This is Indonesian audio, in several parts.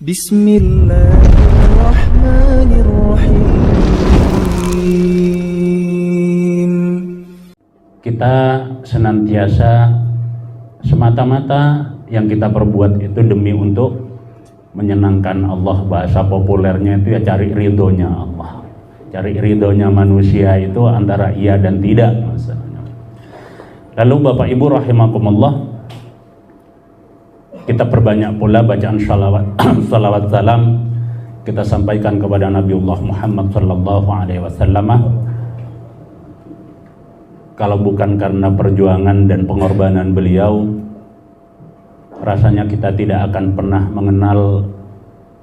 Bismillahirrahmanirrahim. Kita senantiasa semata-mata yang kita perbuat itu demi untuk menyenangkan Allah. Bahasa populernya itu ya cari ridhonya Allah. Cari ridhonya manusia itu antara iya dan tidak maksudnya. Lalu Bapak Ibu rahimakumullah, kita perbanyak pula bacaan salawat salam kita sampaikan kepada Nabiullah Muhammad sallallahu alaihi wasallam. Kalau bukan karena perjuangan dan pengorbanan beliau, rasanya kita tidak akan pernah mengenal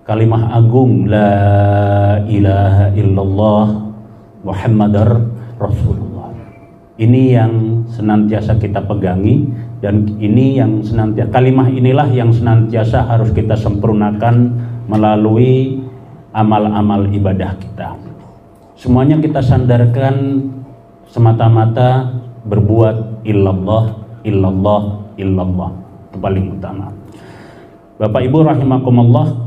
kalimah agung la ilaha illallah Muhammadar Rasulullah. Ini yang senantiasa kita pegangi, dan ini yang senantiasa, kalimah inilah yang senantiasa harus kita sempurnakan melalui amal-amal ibadah kita. Semuanya kita sandarkan semata-mata berbuat illallah, illallah, illallah. Itu paling utama. Bapak Ibu rahimakumullah,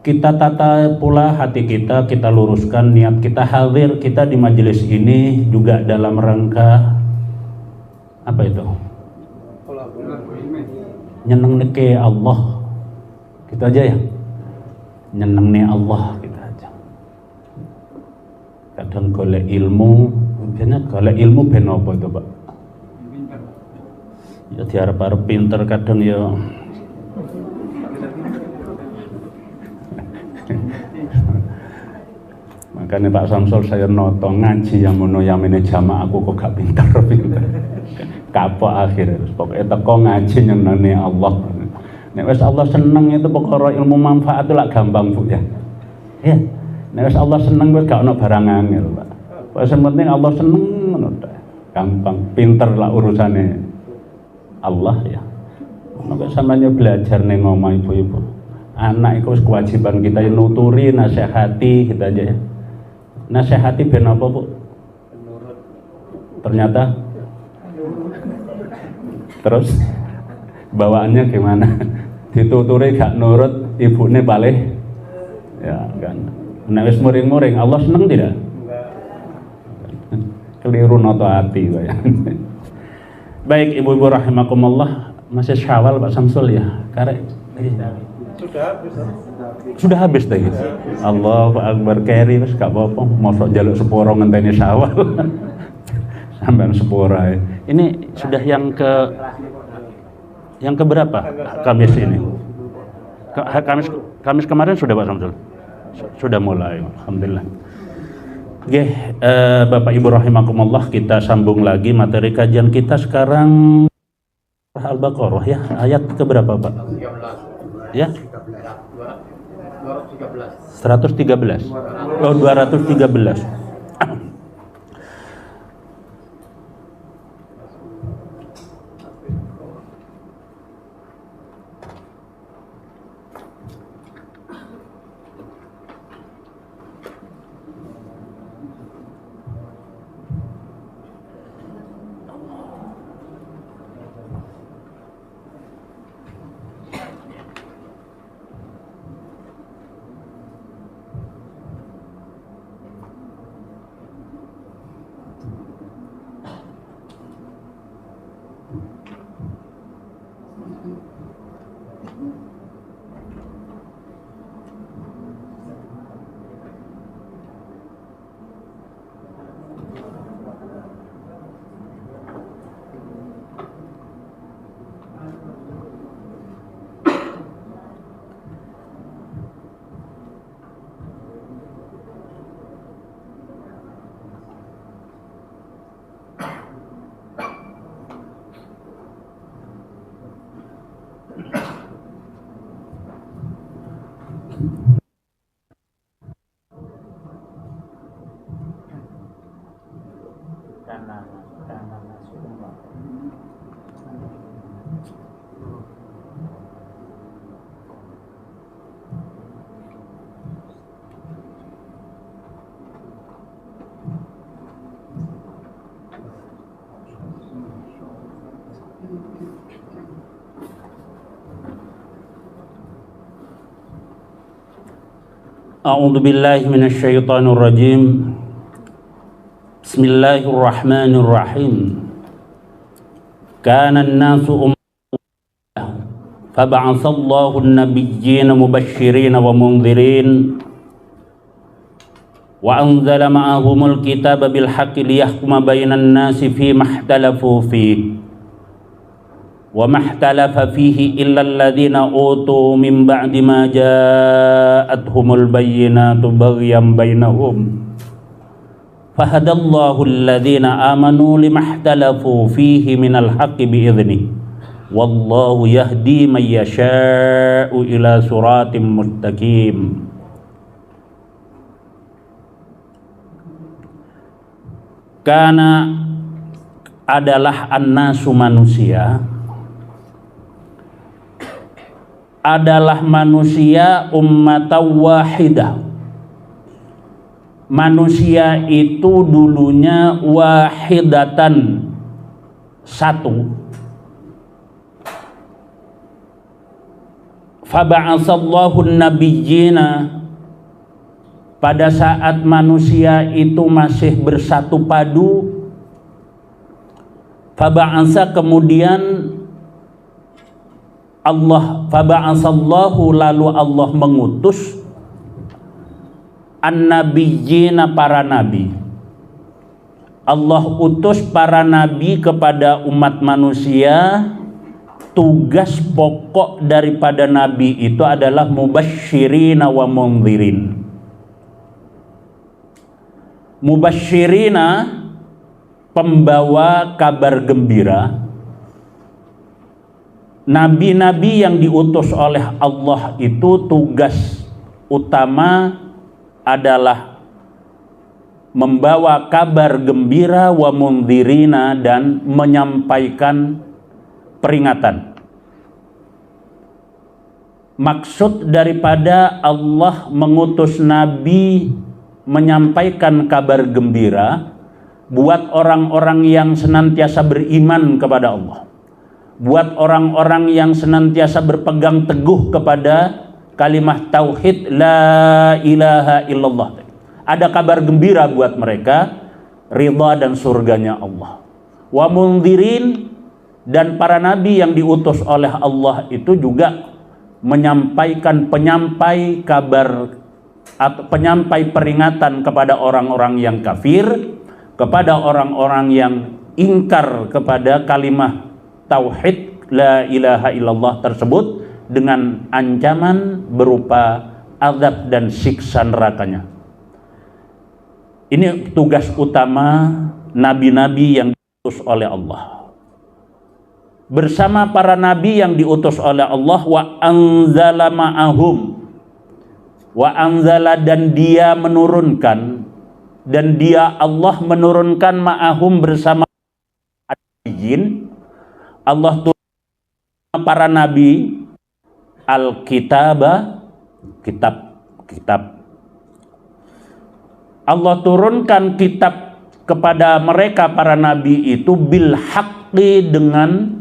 kita tata pula hati kita, kita luruskan niat kita hadir kita di majelis ini juga dalam rangka apa itu? Nyeneng-neke Allah. Gitu aja ya. Nyeneng-ne Allah kita aja. Kadang golek ilmu, biasanya golek ilmu ben apa itu, Pak? Ya diarep-arep pinter, kadang ya makanya Pak Samsul saya noto ngaji yang mono yamene jamaah aku kok gak pinter-pinter. Kapok akhirnya, pokoknya teko ngaji nyenenge Allah. Nek wis Allah seneng itu pokoknya ilmu manfaat itu lah gampang Bu ya. Ya. Nek wis Allah seneng wis gak ono barang angel, Pak. Wis penting Allah seneng ngono ta. Gampang, pinter lah urusane Allah ya. Maka sampeyan belajar ning omah ibu-ibu. Anak itu kewajiban kita yang nuturi, nasihati kita aja ya. Nasihati ben apa Bu? Ternyata terus bawaannya gimana? Dituturi gak nurut, ibune balik ya kan. Nek wis muring-muring Allah seneng tidak? Keliru noto hati ya. Baik ibu-ibu rahimakumullah, masih Syawal Pak Samsul ya. Karek sudah habis tadi. Allahu Akbar, keri wis gak apa-apa, mosok njaluk sepuro ngenteni Syawal. Sampean sepuro. Ini sudah yang berapa? Kamis ini. Kamis kemarin sudah Pak Samsul. Sudah mulai, alhamdulillah. Oke, Bapak Ibu rahimakumullah, kita sambung lagi materi kajian kita sekarang Al-Baqarah ya, ayat ke berapa Pak? Ya? 113. Oh, 213. A'udzu billahi minasyaitonir rajim. Bismillahirrahmanirrahim. Kana an-nasu ummatan fab'atsallahu an-nabiyyina mubasysyirin wa mundzirin wa anzala ma'ahumul kitaba bil haqqi liyahkuma bainan nasi fima ikhtalafu fihi wa mahtalafa fihi illa alladhina utu min ba'di ma ja'atuhumul bayyinatu baghyan bainahum fahadallahu alladhina amanu limahtalafu fihi minal haqqi bi'idhnihi wallahu yahdi man yasha'u ila siratim mustaqim. Karena adalah an-nasu manusia, adalah manusia ummatan wahidah. Manusia itu dulunya wahidatan, satu. Faba'atsallahu an-nabiyyina, pada saat manusia itu masih bersatu padu, faba'atsa, kemudian faba'atsallahu, lalu Allah mengutus an-nabiyyina, para nabi. Allah utus para nabi kepada umat manusia. Tugas pokok daripada nabi itu adalah mubasysyirina wa mundzirin. Mubasysyirina, pembawa kabar gembira. Nabi-nabi yang diutus oleh Allah itu tugas utama adalah membawa kabar gembira, wa mundzirina, dan menyampaikan peringatan. Maksud daripada Allah mengutus nabi menyampaikan kabar gembira buat orang-orang yang senantiasa beriman kepada Allah, buat orang-orang yang senantiasa berpegang teguh kepada kalimat tauhid la ilaha illallah. Ada kabar gembira buat mereka, ridha dan surganya Allah. Wa mundzirin, dan para nabi yang diutus oleh Allah itu juga menyampaikan penyampai kabar atau penyampai peringatan kepada orang-orang yang kafir, kepada orang-orang yang ingkar kepada kalimat tauhid la ilaha illallah tersebut, dengan ancaman berupa azab dan siksa nerakanya. Ini tugas utama nabi-nabi yang diutus oleh Allah. Bersama para nabi yang diutus oleh Allah, wa anzala ma'ahum, wa anzala, dan dia menurunkan, dan dia Allah menurunkan ma'ahum, bersama jin. Allah turunkan para nabi al-kitaba, kitab. Allah turunkan kitab kepada mereka para nabi itu bil haqqi, dengan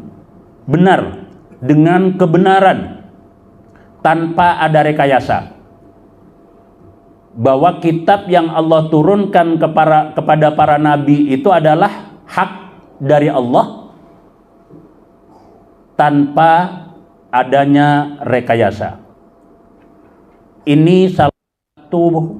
benar, dengan kebenaran, tanpa ada rekayasa. Bahwa kitab yang Allah turunkan kepada para nabi itu adalah hak dari Allah, tanpa adanya rekayasa. Ini salah satu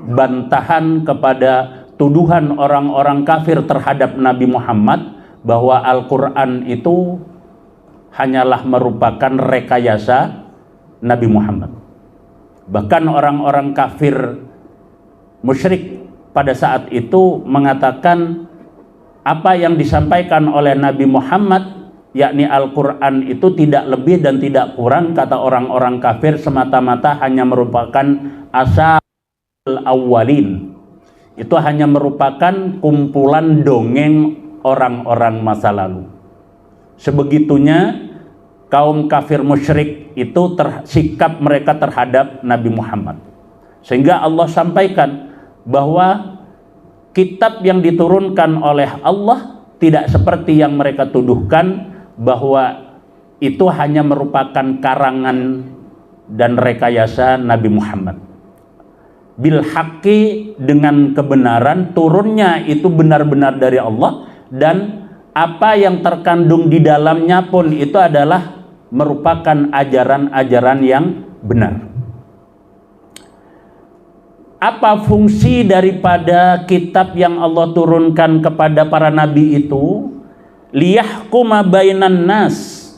bantahan kepada tuduhan orang-orang kafir terhadap Nabi Muhammad, bahwa Al-Quran itu hanyalah merupakan rekayasa Nabi Muhammad. Bahkan orang-orang kafir musyrik pada saat itu mengatakan apa yang disampaikan oleh Nabi Muhammad, yakni Al-Quran, itu tidak lebih dan tidak kurang, kata orang-orang kafir, semata-mata hanya merupakan asal awalin. Itu hanya merupakan kumpulan dongeng orang-orang masa lalu. Sebegitunya kaum kafir musyrik itu sikap mereka terhadap Nabi Muhammad, sehingga Allah sampaikan bahwa kitab yang diturunkan oleh Allah tidak seperti yang mereka tuduhkan, bahwa itu hanya merupakan karangan dan rekayasa Nabi Muhammad. bil haqqi, dengan kebenaran, turunnya itu benar-benar dari Allah, dan apa yang terkandung di dalamnya pun itu adalah merupakan ajaran-ajaran yang benar. Apa fungsi daripada kitab yang Allah turunkan kepada para nabi itu? Liyahkuma bainan nas.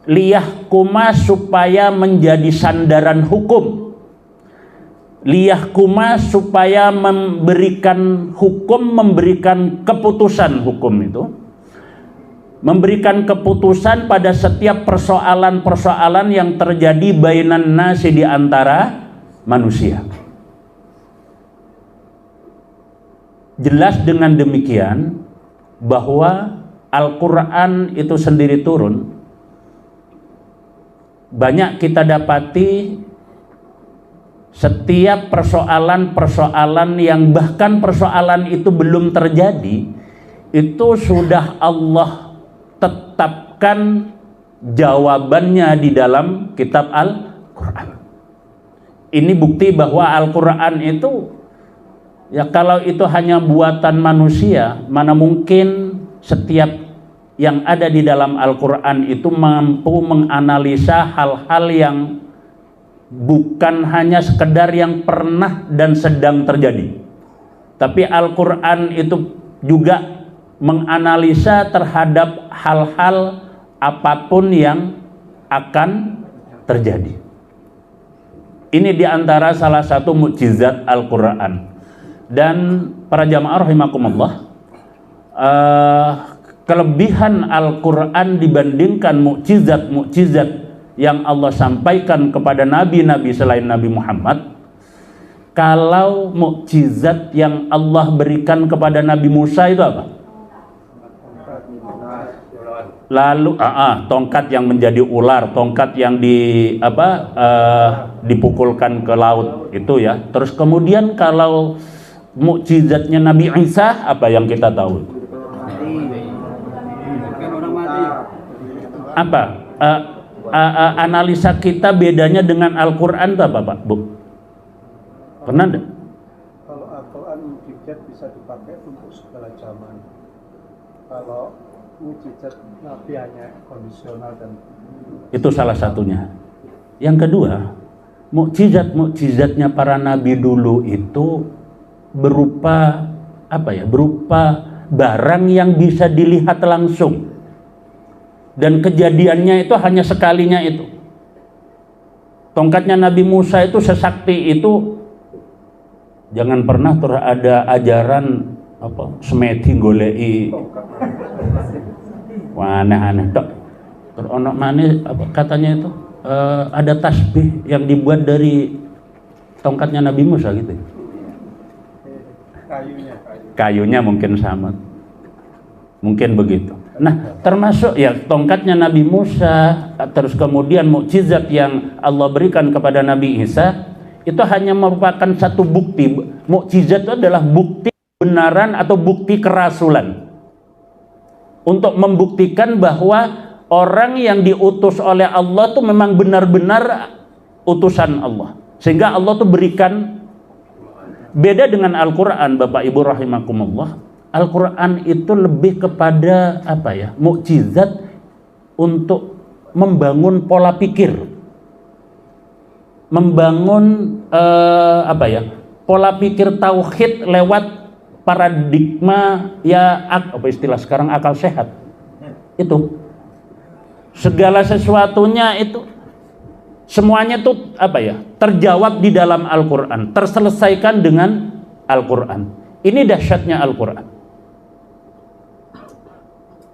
Liyahkuma, supaya menjadi sandaran hukum. Liyahkuma, supaya memberikan hukum, memberikan keputusan hukum itu. Memberikan keputusan pada setiap persoalan-persoalan yang terjadi bainan nasi, di antara manusia. Jelas dengan demikian bahwa Al-Quran itu sendiri turun. Banyak kita dapati setiap persoalan-persoalan yang bahkan persoalan itu belum terjadi, itu sudah Allah tetapkan jawabannya di dalam kitab Al-Quran. Ini bukti bahwa Al-Quran itu, ya kalau itu hanya buatan manusia, mana mungkin setiap yang ada di dalam Al-Quran itu mampu menganalisa hal-hal yang bukan hanya sekedar yang pernah dan sedang terjadi. Tapi Al-Quran itu juga menganalisa terhadap hal-hal apapun yang akan terjadi. Ini diantara salah satu mukjizat Al-Quran. Dan para jamaah rahimakumullah, kelebihan Al-Quran dibandingkan mukjizat-mukjizat yang Allah sampaikan kepada nabi-nabi selain Nabi Muhammad. Kalau mukjizat yang Allah berikan kepada Nabi Musa itu apa? Lalu tongkat yang menjadi ular, tongkat yang dipukulkan ke laut itu ya. Terus kemudian kalau mukjizatnya Nabi Isa, apa yang kita tahu? Apa? Analisa kita bedanya dengan Al-Quran itu apa, Pak? Bu? Pernah enggak? Kalau Al-Quran mukjizat bisa dipakai untuk segala zaman. Kalau mukjizat Nabi hanya kondisional dan itu salah satunya. Yang kedua, mukjizat-mukjizatnya para nabi dulu itu berupa apa ya? Berupa barang yang bisa dilihat langsung. Dan kejadiannya itu hanya sekalinya itu. Tongkatnya Nabi Musa itu sesakti itu, jangan pernah ada ajaran apa semeti golei wah aneh-aneh tok. Terus ono maneh apa katanya itu ada tasbih yang dibuat dari tongkatnya Nabi Musa gitu. Kayunya mungkin sama. Mungkin begitu. Nah, termasuk ya tongkatnya Nabi Musa, terus kemudian mukjizat yang Allah berikan kepada Nabi Isa, itu hanya merupakan satu bukti. Mukjizat itu adalah bukti kebenaran atau bukti kerasulan. Untuk membuktikan bahwa orang yang diutus oleh Allah itu memang benar-benar utusan Allah. Sehingga Allah tuh berikan, beda dengan Al-Quran, Bapak Ibu rahimakumullah. Al-Quran itu lebih kepada apa ya? Mukjizat untuk membangun pola pikir. Membangun pola pikir tauhid lewat paradigma ya apa istilah sekarang akal sehat. Itu segala sesuatunya itu semuanya tuh apa ya? Terjawab di dalam Al-Quran, terselesaikan dengan Al-Quran. Ini dahsyatnya Al-Quran.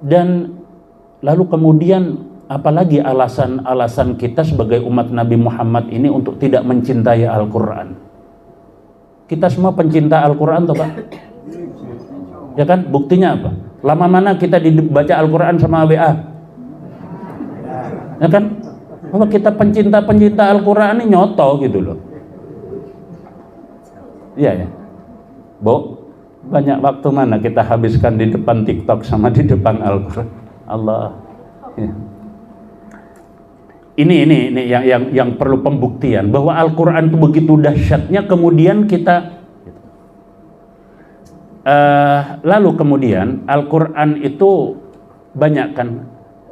Dan lalu kemudian apalagi alasan-alasan kita sebagai umat Nabi Muhammad ini untuk tidak mencintai Al-Quran? Kita semua pencinta Al-Quran toh Pak? Ya kan? Buktinya apa? Lama mana kita dibaca Al-Quran sama WA? Ya kan? Bahwa kita pencinta Al-Quran ini nyoto gitu loh. Iya ya. Bu, banyak waktu mana kita habiskan di depan TikTok sama di depan Al-Quran? Allah. Ya. ini yang perlu pembuktian bahwa Al-Quran itu begitu dahsyatnya. Kemudian kita lalu kemudian Al-Quran itu banyak kan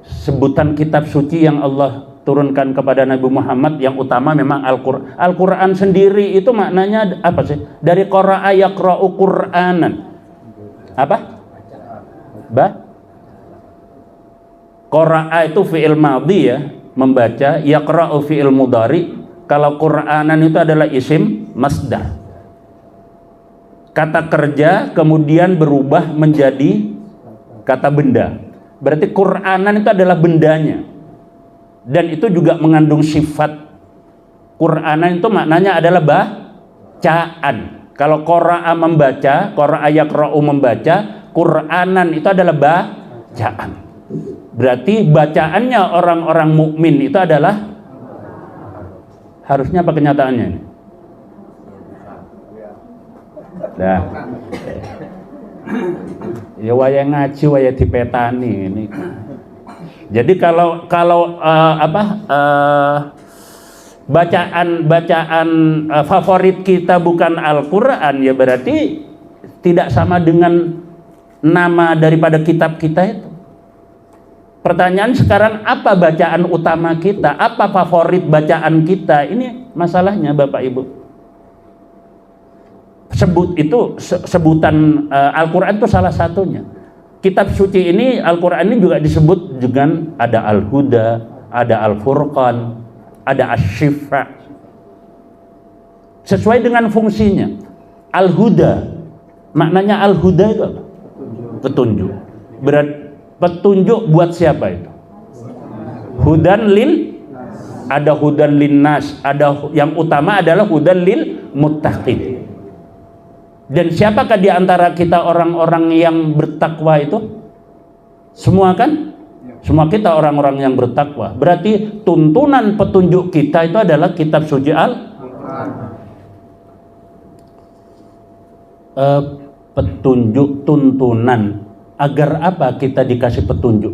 sebutan kitab suci yang Allah turunkan kepada Nabi Muhammad. Yang utama memang Al-Quran. Al-Quran sendiri itu maknanya apa sih? Dari qara'a yaqra'u Qur'anan. Apa? Qara'a itu fi'il madhi ya, membaca. Yaqra'u fi'il mudhari. Kalau Qur'anan itu adalah isim masdar, kata kerja kemudian berubah menjadi kata benda. Berarti Qur'anan itu adalah bendanya, dan itu juga mengandung sifat. Qur'anan itu maknanya adalah bacaan. Kalau qara'a membaca, qara'a yaqra'u membaca, Qur'anan itu adalah bacaan. Berarti bacaannya orang-orang mukmin itu adalah harusnya apa kenyataannya ini? Dah. Ya waya ngaji waya dipetani ini. Jadi kalau bacaan favorit kita bukan Al-Qur'an, ya berarti tidak sama dengan nama daripada kitab kita itu. Pertanyaan sekarang, apa bacaan utama kita? Apa favorit bacaan kita? Ini masalahnya Bapak Ibu. Sebutan Al-Quran itu salah satunya. Kitab suci ini, Al-Quran ini juga disebut dengan ada Al-Huda, ada Al-Furqan, ada Asy-Syifa. Sesuai dengan fungsinya. Al-Huda, maknanya Al-Huda itu apa? Petunjuk. Berarti petunjuk buat siapa itu? Hudan lil, ada hudan linnas, ada yang utama adalah hudan lil muttaqin. Dan siapakah di antara kita orang-orang yang bertakwa itu? Semua kan? Semua kita orang-orang yang bertakwa. Berarti tuntunan petunjuk kita itu adalah kitab suci petunjuk, tuntunan. Agar apa kita dikasih petunjuk?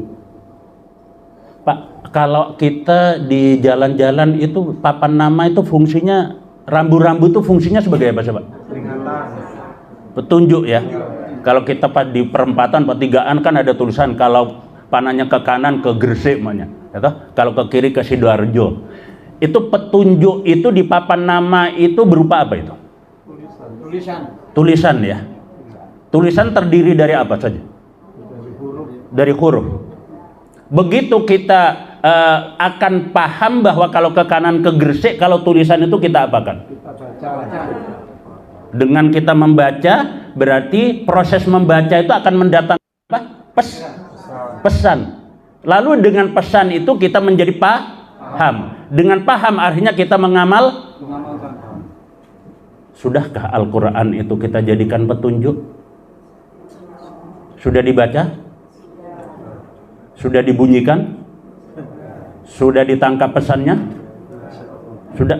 Pak, kalau kita di jalan-jalan itu papan nama itu fungsinya, rambu-rambu itu fungsinya sebagai apa sih Pak? Petunjuk ya. Kalau kita di perempatan, pertigaan kan ada tulisan kalau panahnya ke kanan ke Gresik namanya. Kalau ke kiri ke Sidoarjo. Itu petunjuk itu di papan nama itu berupa apa itu? Tulisan ya. Tulisan terdiri dari apa saja? Dari huruf. Begitu kita akan paham bahwa kalau ke kanan ke Gresik, kalau tulisan itu kita apakan? Kita baca. Dengan kita membaca, berarti proses membaca itu akan mendatangkan apa? Pesan. Lalu dengan pesan itu kita menjadi paham. Dengan paham akhirnya kita mengamalkan. Sudahkah Al-Quran itu kita jadikan petunjuk? Sudah dibaca? Sudah dibunyikan? Sudah ditangkap pesannya? Sudah?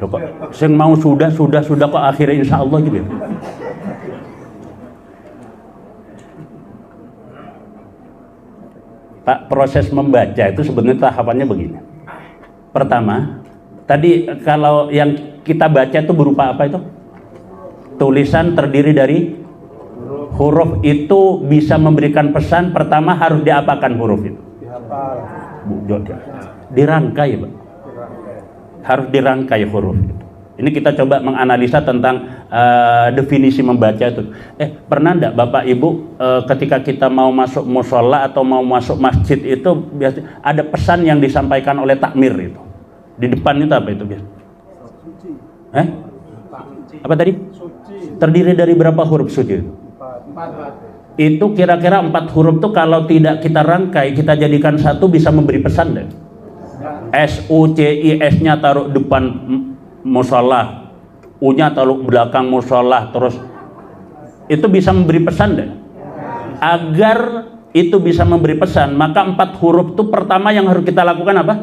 Loh kok sing mau sudah kok akhirnya insya Allah gitu. Pak, proses membaca itu sebenarnya tahapannya begini. Pertama, tadi kalau yang kita baca itu berupa apa itu? Tulisan terdiri dari huruf. Itu bisa memberikan pesan. Pertama harus diapakan huruf itu? Dirangkai Pak. Harus dirangkai huruf itu. Ini kita coba menganalisa tentang definisi membaca itu. Pernah enggak Bapak Ibu ketika kita mau masuk mushola atau mau masuk masjid itu biasanya ada pesan yang disampaikan oleh takmir itu. Di depan itu apa itu biasa? Apa tadi? Terdiri dari berapa huruf suci itu? Itu kira-kira 4 huruf tuh kalau tidak kita rangkai, kita jadikan satu bisa memberi pesan deh. S-U-C-I, S-nya taruh depan mushola, U-nya taruh belakang mushola, terus itu bisa memberi pesan deh. Agar itu bisa memberi pesan, maka 4 huruf itu pertama yang harus kita lakukan apa?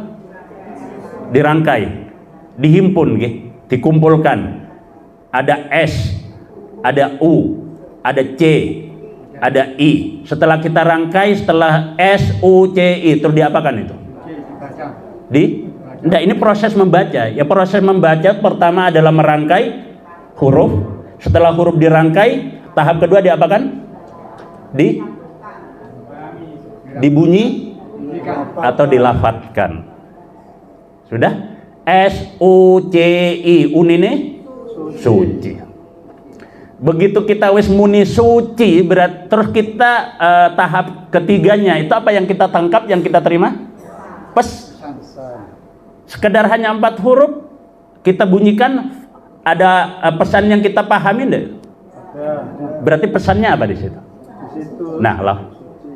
Dirangkai, dihimpun, dikumpulkan. Ada S, ada U, ada C, ada I. Setelah kita rangkai, setelah S, U, C, I, terus diapakan itu? Enggak, ini proses membaca. Ya, proses membaca pertama adalah merangkai huruf. Setelah huruf dirangkai, tahap kedua diapakan? Dibunyi atau dilafatkan. Sudah? S-U-C-I. Unine suci. Begitu kita wis muni suci, terus kita tahap ketiganya itu apa yang kita tangkap, yang kita terima? Sekedar hanya 4 huruf kita bunyikan, ada pesan yang kita pahami enggak? Berarti pesannya apa di situ? Nah lah,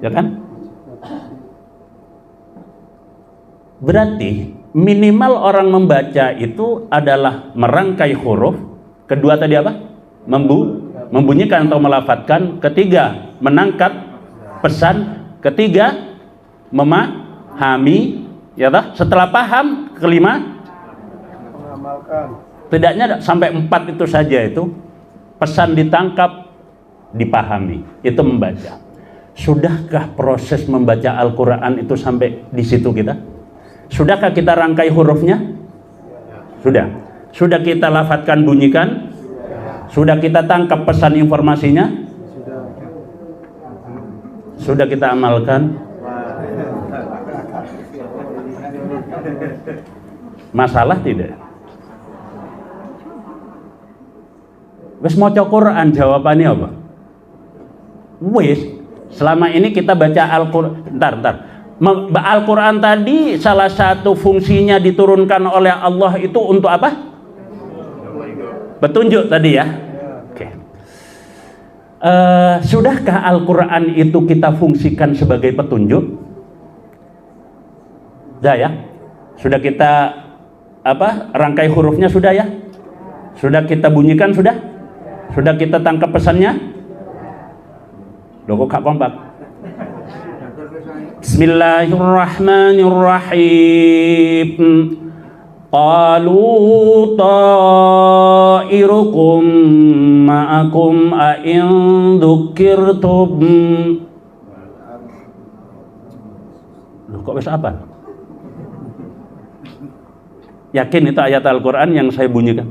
ya kan? Berarti minimal orang membaca itu adalah merangkai huruf. Kedua tadi apa? Membunyikan atau melafatkan. Ketiga, menangkap pesan. Ketiga, memahami. Ya toh? Setelah paham, kelima, mengamalkan. Tidaknya sampai 4 itu saja itu. Pesan ditangkap, dipahami. Itu membaca. Sudahkah proses membaca Al-Quran itu sampai di situ kita? Sudahkah kita rangkai hurufnya? Sudah. Sudah kita lafadzkan, bunyikan? Sudah kita tangkap pesan informasinya? Sudah kita amalkan? Masalah tidak? Wis maca Quran, jawabannya apa? Wis, selama ini kita baca Al-Quran. Al-Quran tadi salah satu fungsinya diturunkan oleh Allah itu untuk apa? Petunjuk tadi ya. Oke. Sudahkah Al-Quran itu kita fungsikan sebagai petunjuk? Sudah ya. Sudah kita rangkai hurufnya sudah ya. Sudah kita bunyikan sudah. Sudah kita tangkap pesannya. Loh kok gak kompak? Bismillahirrahmanirrahim. Qalu ta'irukum ma'akum a'in dzukirtum. Loh kok wis apa? Yakin itu ayat Al-Quran yang saya bunyikan?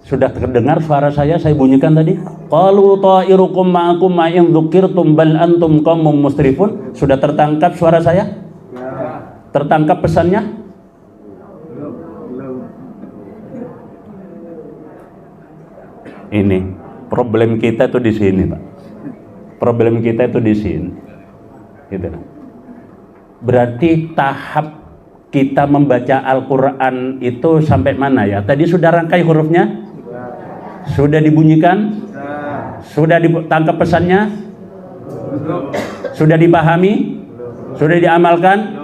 Sudah terdengar suara saya bunyikan tadi? Qalu ta'irukum ma'akum ma'in dzukirtum bal antum qaumum musrifun. Sudah tertangkap suara saya? Tertangkap pesannya? Ini problem kita tuh di sini, Pak. Problem kita itu di sini. Gitu. Berarti tahap kita membaca Al-Quran itu sampai mana ya? Tadi sudah rangkai hurufnya? Sudah dibunyikan? Sudah ditangkap pesannya? Sudah dipahami? Sudah diamalkan?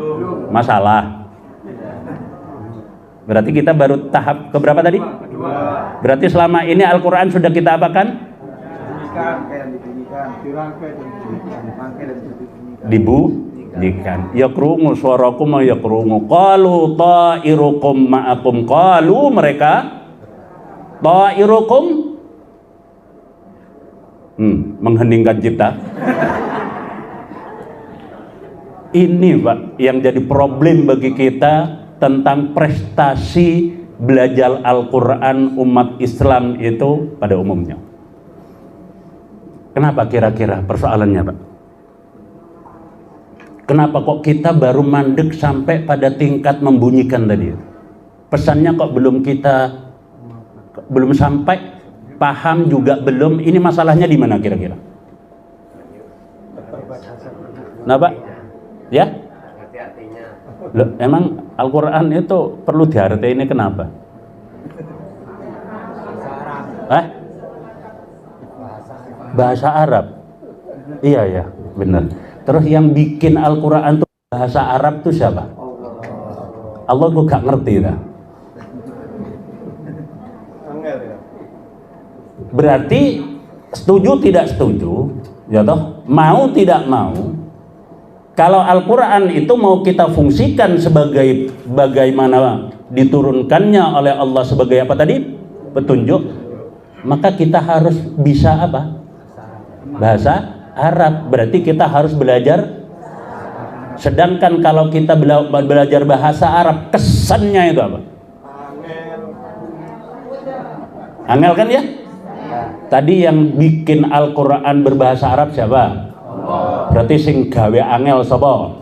Masalah. Berarti kita baru tahap keberapa tadi? Berarti selama ini Al-Quran sudah kita apakan? Dibunyikan. Ya krungu suarakum ya krungu. Qalu ta'irukum ma'akum. Qalu mereka ta'irukum mengheningkan cipta. Ini Pak yang jadi problem bagi kita tentang prestasi belajar Al-Quran umat Islam itu pada umumnya. Kenapa kira-kira persoalannya Pak? Kenapa kok kita baru mandek sampai pada tingkat membunyikan tadi? Pesannya kok belum sampai, paham juga belum. Ini masalahnya di mana kira-kira? Nah Pak, ya? Loh, emang Al-Quran itu perlu diarti ini kenapa? Bahasa Arab. Iya ya, benar. Terus yang bikin Al-Quran itu bahasa Arab itu siapa? Allah gue gak ngerti dah. Berarti setuju tidak setuju, ya toh? Mau tidak mau, kalau Al-Quran itu mau kita fungsikan sebagai bagaimana diturunkannya oleh Allah sebagai apa tadi? Petunjuk, maka kita harus bisa apa? Bahasa Arab. Berarti kita harus belajar Sedangkan kalau kita belajar bahasa Arab, kesannya itu apa? Angel kan ya? Tadi yang bikin Al-Quran berbahasa Arab siapa? Berarti sing gawe angel sapa?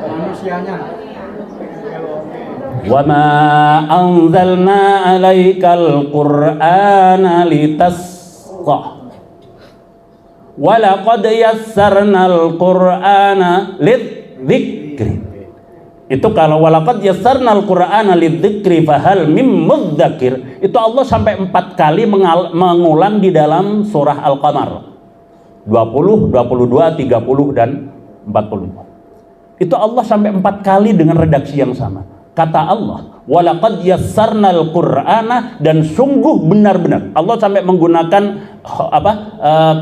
Manusianya. Wa ma anzalna 'alaikal qur'ana litasqa wa laqad yassarnal qur'ana lidzikri. Itu kalau walaqad yassarnal qur'ana lidzikri fahal mim mudzakir, itu Allah sampai 4 kali mengulang di dalam surah Al-Qamar 20, 22, 30 dan 40. Itu Allah sampai 4 kali dengan redaksi yang sama. Kata Allah, walaqad yassarnal qur'ana, dan sungguh benar-benar Allah sampai menggunakan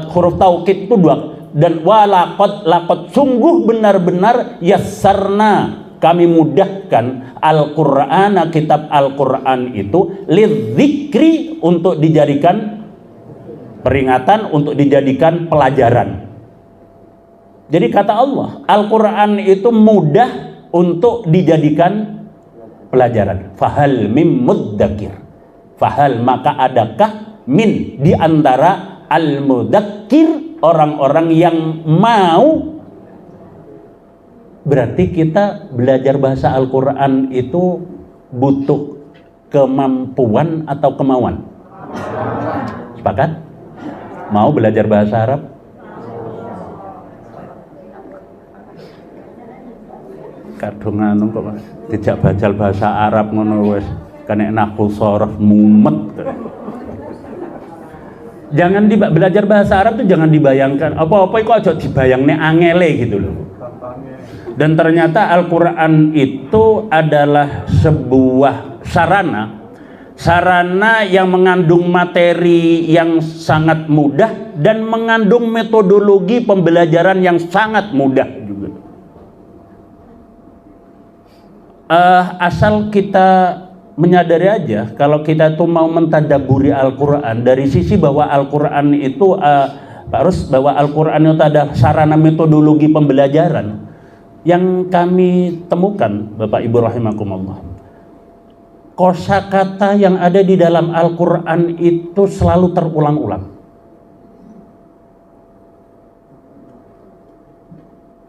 huruf taukid itu 2, dan laqad sungguh benar-benar yassarna, kami mudahkan Al-Qur'ana, kitab Al-Qur'an itu lidzikri, untuk dijadikan peringatan, untuk dijadikan pelajaran. Jadi kata Allah, Al-Qur'an itu mudah untuk dijadikan pelajaran. Fahal mim mudzakir, fahal, maka adakah min, di antara al-mudzakir, orang-orang yang mau. Berarti kita belajar bahasa Al-Quran itu butuh kemampuan atau kemauan? Sepakat? Mau belajar bahasa Arab? Kadungan kok dijak bacal bahasa Arab ngono wis kena nahwu sorof mumet. Jangan belajar bahasa Arab tuh jangan dibayangkan apa-apa kok aja dibayangne angele gitu loh. Dan ternyata Al-Quran itu adalah sebuah sarana yang mengandung materi yang sangat mudah dan mengandung metodologi pembelajaran yang sangat mudah juga. Asal kita menyadari aja kalau kita tuh mau mentadaburi Al-Quran dari sisi bahwa Al-Quran itu bahwa Al-Quran itu ada sarana metodologi pembelajaran yang kami temukan, Bapak Ibu rahimakumullah. Kosakata yang ada di dalam Al-Quran itu selalu terulang-ulang.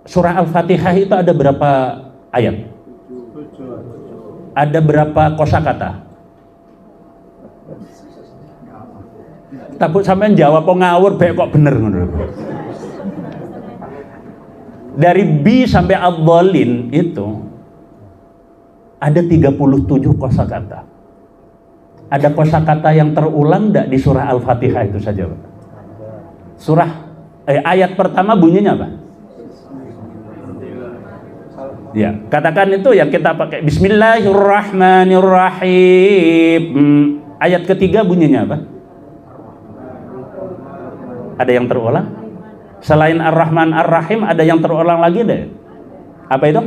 Surah Al-Fatihah itu ada berapa ayat? Ada berapa kosakata? Tapi sampean jawab kok ngawur bae kok bener ngono. Dari bi sampai ad-dhalin itu ada 37 kosakata. Ada kosakata yang terulang enggak di surah Al-Fatihah itu saja, Pak? Ayat pertama bunyinya apa? Ya, katakan itu yang kita pakai Bismillahirrahmanirrahim. Ayat ketiga bunyinya apa? Ada yang terulang? Selain Ar-Rahman Ar-Rahim ada yang terulang lagi deh. Apa itu?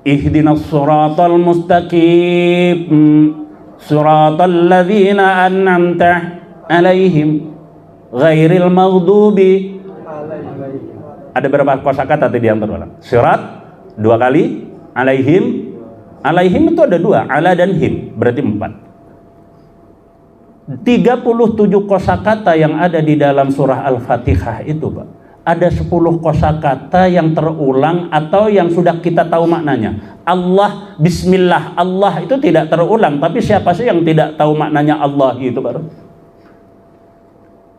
Ihdinas siratal mustaqim, siratal ladzina an'amta alaihim ghairil maghdubi. Ada berapa kosakata tadi yang terulang? Sirat 2 kali, alaihim. Alaihim itu ada 2, ala dan him, berarti 4. 37 kosakata yang ada di dalam surah Al-Fatihah itu, Pak. Ada 10 kosakata yang terulang atau yang sudah kita tahu maknanya. Allah, Bismillah, Allah itu tidak terulang, tapi siapa sih yang tidak tahu maknanya Allah itu, Pak?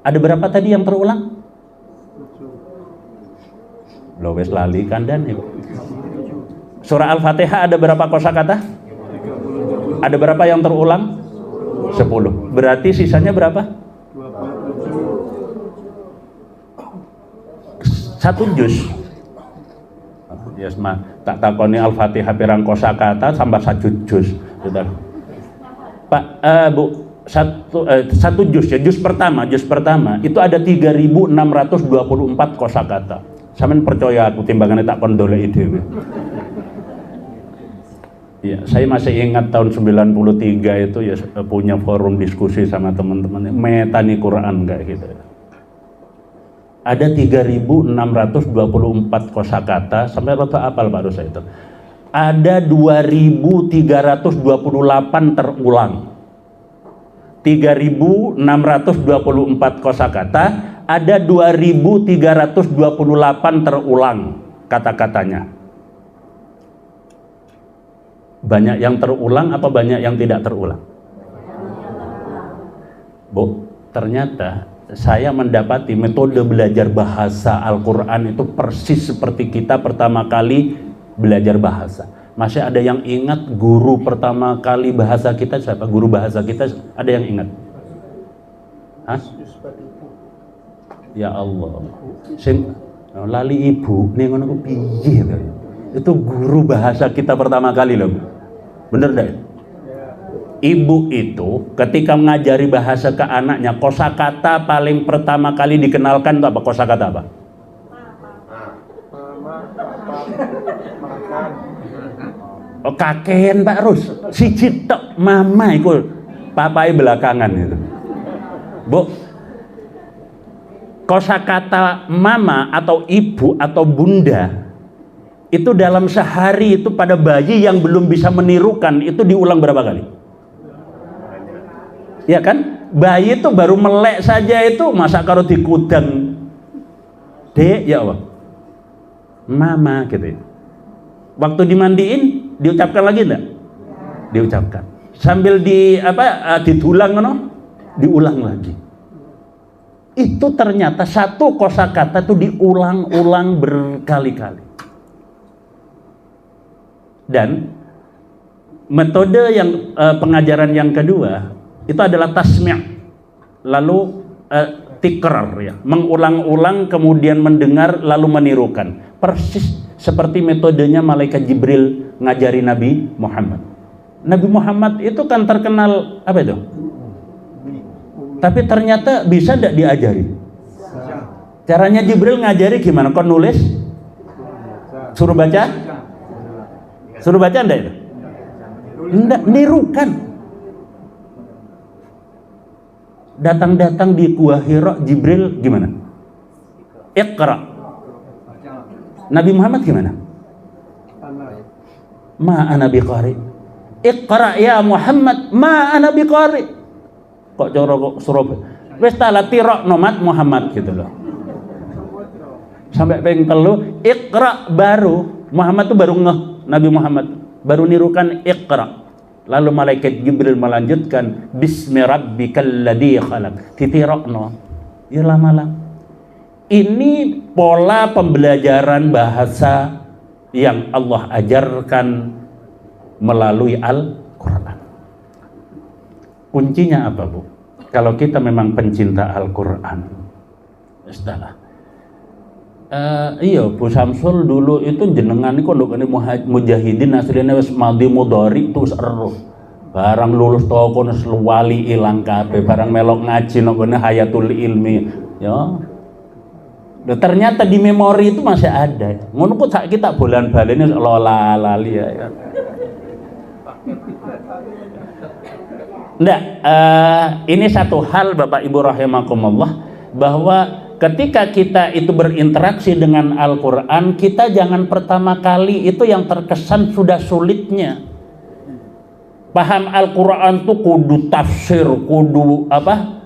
Ada berapa tadi yang terulang? Lo wes lali kandan ya. Surah Al-Fatihah ada berapa kosakata? Ada berapa yang terulang? 10. Berarti sisanya berapa? 1 juz. Yes, tak takoni Al-Fatihah pirang kosakata tambah 1 juz. Sudah. Pak, Bu, 1 juz ya. Juz pertama itu ada 3624 kosakata. Sampeyan percaya aku timbangannya tak kondoleki dhewe. Ya, saya masih ingat tahun 93 itu ya punya forum diskusi sama teman-teman, metani Quran kayak gitu. ada 3.624 kosakata, sampai rata apal Pak Rusa itu. Ada 2.328 terulang. 3.624 kosakata, ada 2.328 terulang kata-katanya. Banyak yang terulang apa banyak yang tidak terulang? Bu, ternyata saya mendapati metode belajar bahasa Al-Quran itu persis seperti kita pertama kali belajar bahasa. Masih ada yang ingat guru pertama kali bahasa kita siapa? Guru bahasa kita ada yang ingat? Hah? Ya Allah, sing lali ibu nih ngono ku piye to? Itu guru bahasa kita pertama kali loh. Bener enggak? Ibu itu ketika mengajari bahasa ke anaknya, kosakata paling pertama kali dikenalkan itu apa? Kosakata apa? Oh, kakean Pak Rus, siji tok mama iku papai belakangan itu. Bu, kosakata mama atau ibu atau bunda itu dalam sehari itu pada bayi yang belum bisa menirukan itu diulang berapa kali? Ya kan, bayi itu baru melek saja itu masa karo dikudang dek ya Allah mama gitu. Waktu dimandiin diucapkan lagi enggak? Diucapkan. Sambil didulang diulang lagi. Itu ternyata satu kosakata itu diulang-ulang berkali-kali. Dan metode yang pengajaran yang kedua itu adalah tasmi', lalu tikrar ya, mengulang-ulang kemudian mendengar lalu menirukan, persis seperti metodenya malaikat Jibril ngajari Nabi Muhammad. Nabi Muhammad itu kan terkenal apa itu? Tapi ternyata bisa tidak diajari. Caranya Jibril ngajari gimana? Kau nulis? Suruh baca? Suruh baca enggak itu? Enggak, nirukan. Datang-datang di Gua Hira, Jibril gimana? Iqra. Nabi Muhammad gimana? Ma ana biqari. Iqra ya Muhammad, ma ana biqari. Kok cara kok Surabaya? Wis tala tira nomat Muhammad gitu loh. Sampai ping 3 Iqra baru Muhammad tuh baru ngeh, Nabi Muhammad baru nirukan Iqra. Lalu malaikat Jibril melanjutkan bismi rabbikal ladzi khalaq. Titirokno. Ya lama-lama. Ini pola pembelajaran bahasa yang Allah ajarkan melalui Al-Qur'an. Kuncinya apa, Bu? Kalau kita memang pencinta Al-Qur'an. Istilah. Iya, Bu Samsul dulu itu jenengan iku ndukane mujahidin asline wis madhi mudhari itu wis ero. Barang lulus toko wis wali ilang kabeh, barang melok ngaji nang ngene hayatul ilmi, ya. Nah, ternyata di memori itu masih ada. Ngono kok sak kita bolan-balene lola lali ya. Ndak, ini satu hal Bapak Ibu rahimakumullah, bahwa ketika kita itu berinteraksi dengan Al-Quran, kita jangan pertama kali itu yang terkesan sudah sulitnya. Paham Al-Quran tuh kudu tafsir, kudu apa?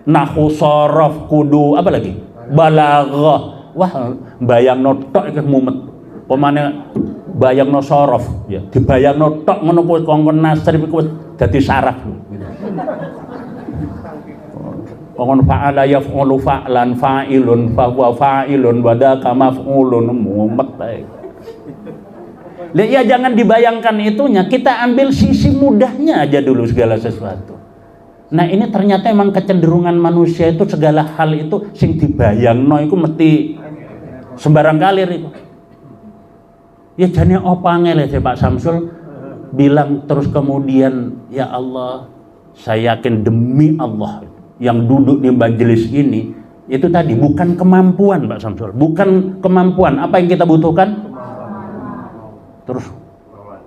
Nahwu sorof, kudu apa lagi? Balaghah. Wah, bayangno tok iki mumet. Pemane bayangno sorof, ya. Dibayangno tok ngono kuwi kongkon nasr kuwi dadi saraf. Pokoknya fa'ala yaf'ulu fa'lan fa'ilun fahuwa fa'ilun wadaka maf'ulun mumet baik. Ya jangan dibayangkan itunya, kita ambil sisi mudahnya aja dulu segala sesuatu. Nah ini ternyata emang kecenderungan manusia itu segala hal itu sing dibayangno iku mesti sembarang kalir itu. Ya jane apa ngele Pak Samsul bilang terus kemudian ya Allah, saya yakin demi Allah yang duduk di majelis ini itu tadi bukan kemampuan Pak Samsul, bukan kemampuan. Apa yang kita butuhkan? Terus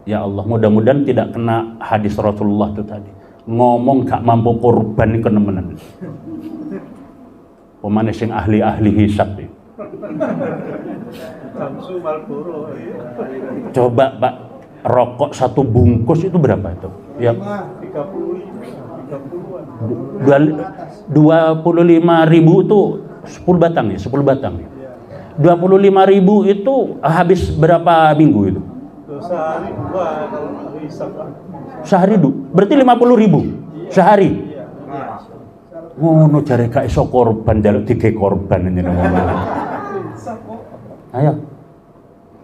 ya Allah, mudah-mudahan tidak kena hadis Rasulullah itu tadi, ngomong gak mampu korban itu nemenan. Pemane sing ahli-ahli hisab iki. Samsu Marlboro. Coba Pak, rokok satu bungkus itu berapa itu? Ya 30-an. 25.000 itu 10 batang ya, 10 batang ya. 25.000 itu habis berapa minggu itu? Sehari 2 kalau hisab. Sehari berarti 50.000 sehari. Ngono jare gak iso korban, jaluk dige korban ngono. Ayo.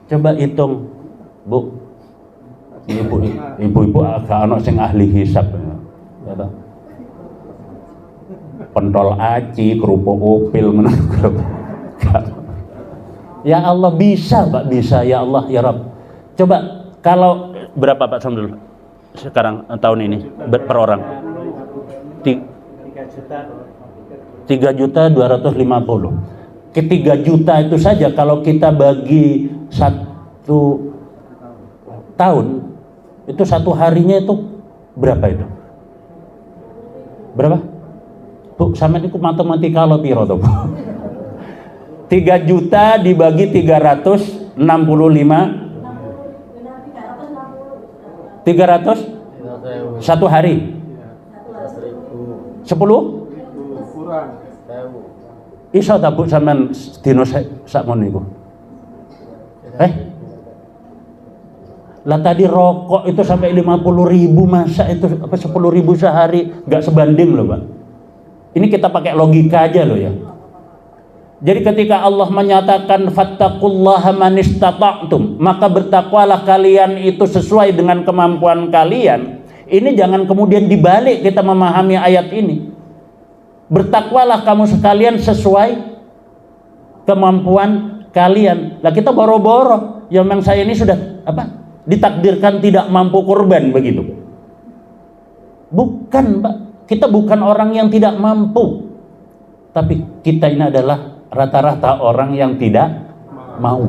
Coba hitung, Bu. Ibu-ibu agak ana sing ahli hisab. Ya toh. Pentol aci, kerupuk upil ngono. Ya Allah bisa, Pak, bisa ya Allah ya Rabb. Coba kalau berapa Pak Samdul sekarang tahun ini per orang? 3.250.000. Ke 3 juta itu saja kalau kita bagi 1 tahun itu 1 harinya itu berapa itu? Berapa? Bu, sampeyan iku matematika lo piro to, Bu? 3 juta dibagi 365 300 1 hari 10 iso ta Bu sampean dino sakmono niku lah tadi rokok itu sampai 50.000 masa itu apa 10.000 sehari nggak sebanding loh Pak. Ini kita pakai logika aja loh ya. Jadi ketika Allah menyatakan fattaqullaha manistata'tum, maka bertakwalah kalian itu sesuai dengan kemampuan kalian. Ini jangan kemudian dibalik kita memahami ayat ini. Bertakwalah kamu sekalian sesuai kemampuan kalian. Lah kita boro-boro, yang memang saya ini sudah ditakdirkan tidak mampu korban begitu. Bukan, Pak. Kita bukan orang yang tidak mampu. Tapi kita ini adalah rata-rata orang yang tidak mau.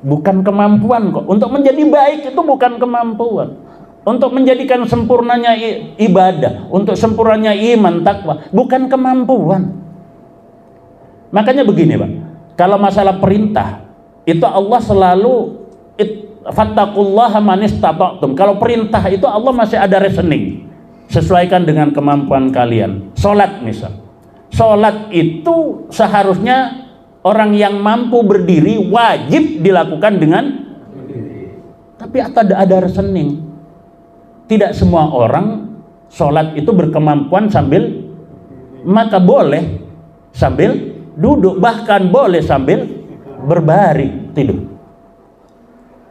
Bukan kemampuan kok. Untuk menjadi baik itu bukan kemampuan. Untuk menjadikan sempurnanya ibadah, untuk sempurnanya iman, takwa, bukan kemampuan. Makanya begini Pak, kalau masalah perintah, itu Allah selalu fattaqullaha manistata'tum. Kalau perintah itu Allah masih ada reasoning. Sesuaikan dengan kemampuan kalian. Sholat misal. Sholat itu seharusnya orang yang mampu berdiri wajib dilakukan dengan, tapi ada reasoning. Tidak semua orang sholat itu berkemampuan sambil, maka boleh sambil duduk, bahkan boleh sambil berbaring tidur.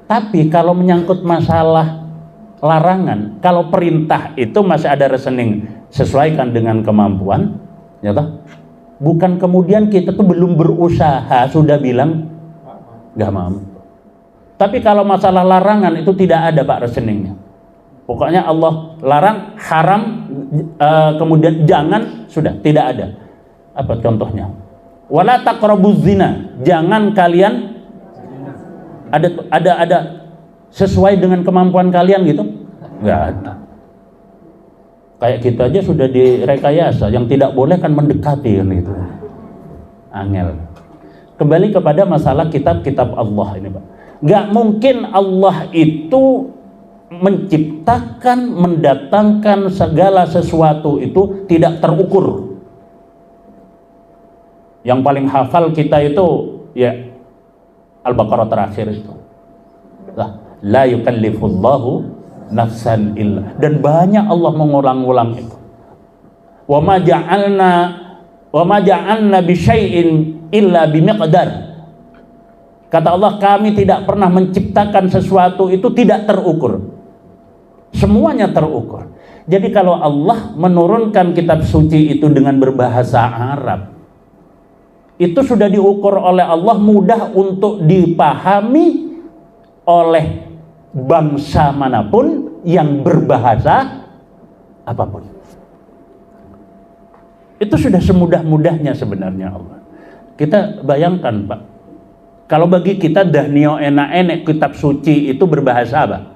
Tapi kalau menyangkut masalah larangan, kalau perintah itu masih ada reasoning, sesuaikan dengan kemampuan, ya toh? Bukan kemudian kita tuh belum berusaha sudah bilang nggak mampu. Tapi kalau masalah larangan itu tidak ada Pak reasoningnya. Pokoknya Allah larang, haram, kemudian jangan, sudah tidak ada. Apa contohnya? Wala taqrabuz zina, jangan kalian ada sesuai dengan kemampuan kalian gitu? Nggak ada. Kayak gitu aja sudah direkayasa. Yang tidak boleh kan mendekati kan gitu. Angel. Kembali kepada masalah kitab-kitab Allah ini Pak. Nggak mungkin Allah itu menciptakan, mendatangkan segala sesuatu itu tidak terukur. Yang paling hafal kita itu ya Al-Baqarah terakhir itu. La yukallifullahu nafsan illa. Dan banyak Allah mengulang-ulang itu. Wa ma ja'alna bi syai'in illa bimiqdar. Kata Allah, kami tidak pernah menciptakan sesuatu itu tidak terukur. Semuanya terukur. Jadi kalau Allah menurunkan kitab suci itu dengan berbahasa Arab, itu sudah diukur oleh Allah, mudah untuk dipahami oleh bangsa manapun yang berbahasa apapun. Itu sudah semudah-mudahnya sebenarnya Allah. Kita bayangkan Pak, kalau bagi kita dah nio enak-enak kitab suci itu berbahasa apa?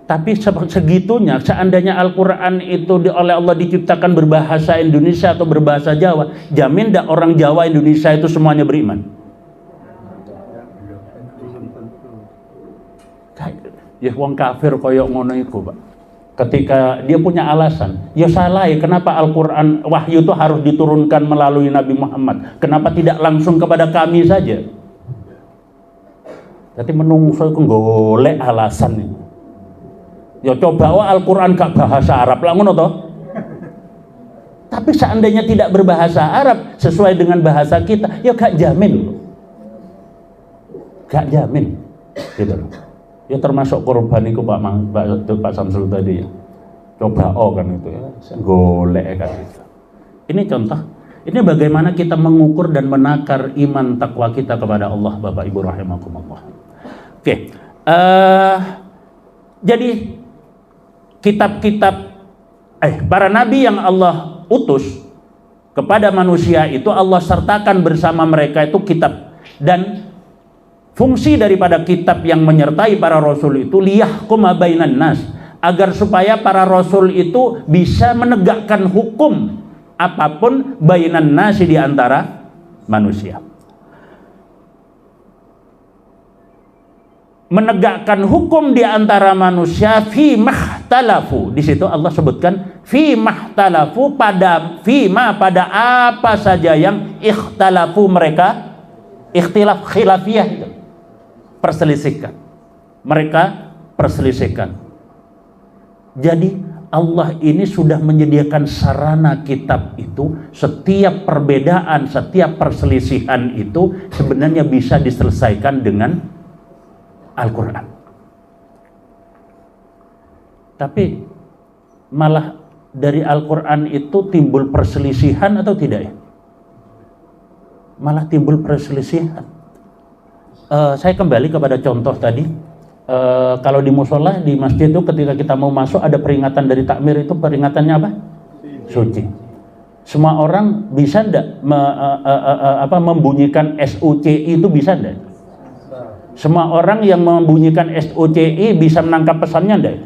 Tapi segitunya, seandainya Al-Quran itu oleh Allah diciptakan berbahasa Indonesia atau berbahasa Jawa, jamin dak orang Jawa Indonesia itu semuanya beriman? Ya wong kafir koyok ngono iku, Pak. Ketika dia punya alasan, ya salah ya, kenapa Al-Quran wahyu itu harus diturunkan melalui Nabi Muhammad? Kenapa tidak langsung kepada kami saja? Jadi menungso itu golek alasan itu. Ya coba Al-Quran gak bahasa Arab lah ngono toh. Tapi seandainya tidak berbahasa Arab sesuai dengan bahasa kita, ya gak jamin. Gak jamin. Gitu loh. Ya termasuk korban itu Pak Samsul tadi ya. Coba kan itu ya. Golek kan itu. Ini contoh. Ini bagaimana kita mengukur dan menakar iman takwa kita kepada Allah, Bapak Ibu rahimakumullah. Oke. Jadi kitab-kitab para nabi yang Allah utus kepada manusia itu Allah sertakan bersama mereka itu kitab, dan fungsi daripada kitab yang menyertai para rasul itu liyahkuma bainan nas, agar supaya para rasul itu bisa menegakkan hukum apapun bainan nas di antara manusia. Menegakkan hukum di antara manusia fi mahtalafu. Di situ Allah sebutkan fi mahtalafu, pada apa saja yang ikhtalafu mereka ikhtilaf khilafiyah itu perselisihkan. Mereka perselisihkan. Jadi Allah ini sudah menyediakan sarana kitab itu, setiap perbedaan, setiap perselisihan itu sebenarnya bisa diselesaikan dengan Al-Quran. Tapi malah dari Al-Quran itu timbul perselisihan atau tidak ya? Malah timbul perselisihan. Saya kembali kepada contoh tadi. Kalau di musola, di masjid itu ketika kita mau masuk ada peringatan dari takmir, itu peringatannya apa? Suci. Semua orang bisa enggak membunyikan SUCI itu bisa enggak? Semua orang yang membunyikan SUCI bisa menangkap pesannya enggak?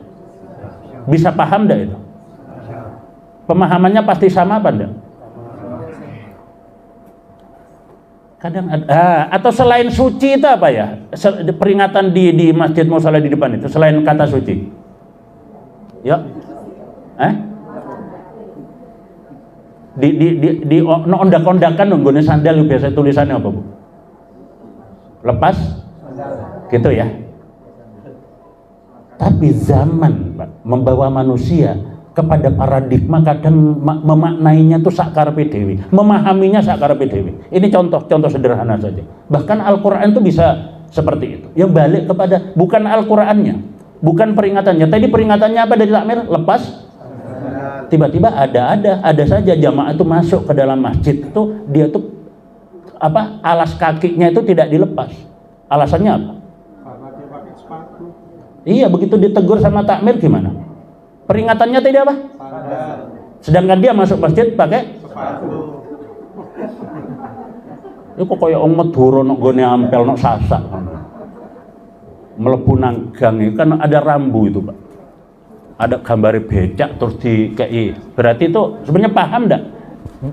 Bisa paham enggak itu? Pemahamannya pasti sama apa enggak? Kadang ada, atau selain suci itu apa ya? Peringatan di masjid musala di depan itu selain kata suci. Ya. Di ondak-ondakan nggone sandal biasa tulisannya apa, Bu? Lepas gitu ya. Tapi zaman, Pak, membawa manusia kepada paradigma kadang memaknainya tuh sakarepe dhewe, memahaminya sakarepe dhewe. Ini contoh sederhana saja. Bahkan Al-Qur'an itu bisa seperti itu. Yang balik kepada bukan Al-Qur'annya, bukan peringatannya. Tadi peringatannya apa dari takmir? Lepas. Tiba-tiba ada saja jamaah itu masuk ke dalam masjid itu, dia tuh alas kakinya itu tidak dilepas. Alasannya apa? Karena dia pakai sepatu. Iya, begitu ditegur sama takmir gimana? Peringatannya tidak apa? Sadar. Sedangkan dia masuk masjid pakai Sepatu. itu kok kayak orang Madura nok gone ampel nok sasak. Mlebu nang gang itu kan ada rambu itu, Pak. Ada gambar becak terus dikei. Berarti itu sebenarnya paham enggak?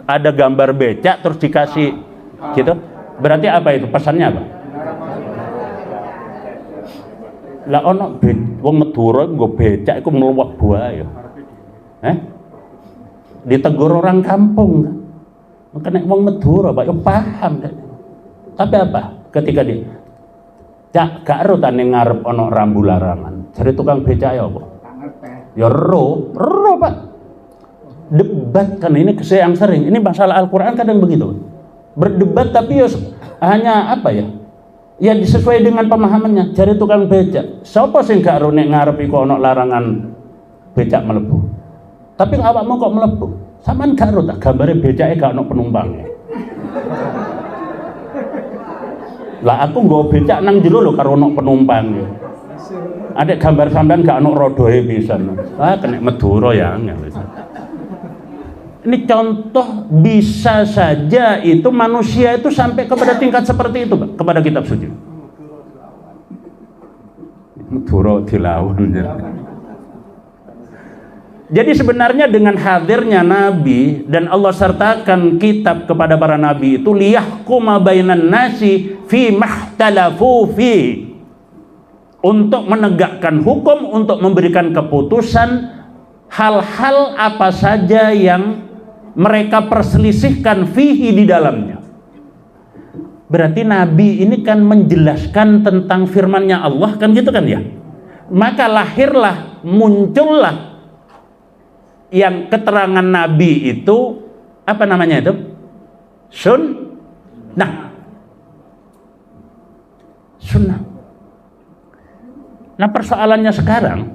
Ada gambar becak terus dikasih gitu. Berarti apa itu? Pesannya apa? Lah ono wong Madura nggo becak iku mluwak buaya. Ditegur orang kampung. Kena wong Madura, Pak, yo paham. Tapi apa? Ketika dia gak ero tane ngarep ono rambu larangan. Jare tukang becak ya apa? Ya ro, Pak. Debat kan ini yang sering. Ini masalah Al-Qur'an kadang begitu. Berdebat tapi ya hanya apa ya? Ya sesuai dengan pemahamannya. Jare tukang becak. Sapa sing gak ero nek ngarep iku ono larangan becak mlebu. Tapi awakmu kok mlebu? Sampeyan gak ero tak gambare becake gak ono penumpang. Lah aku nggo becak nang jero lho karo ono penumpang. Adek gambar sampean gak ono rodohe pisan. Kena Madura ya angel. Ini contoh bisa saja itu manusia itu sampai kepada tingkat seperti itu, Pak, kepada kitab suci. Madura dilawan. Jadi sebenarnya dengan hadirnya Nabi dan Allah sertakan kitab kepada para Nabi itu liyahkuma bainan nasi fi mahtalafu fi, untuk menegakkan hukum, untuk memberikan keputusan hal-hal apa saja yang mereka perselisihkan fihi di dalamnya. Berarti Nabi ini kan menjelaskan tentang firman-Nya Allah, kan gitu kan ya. Maka lahirlah, muncullah yang keterangan Nabi itu apa namanya itu? Sunnah. Nah persoalannya sekarang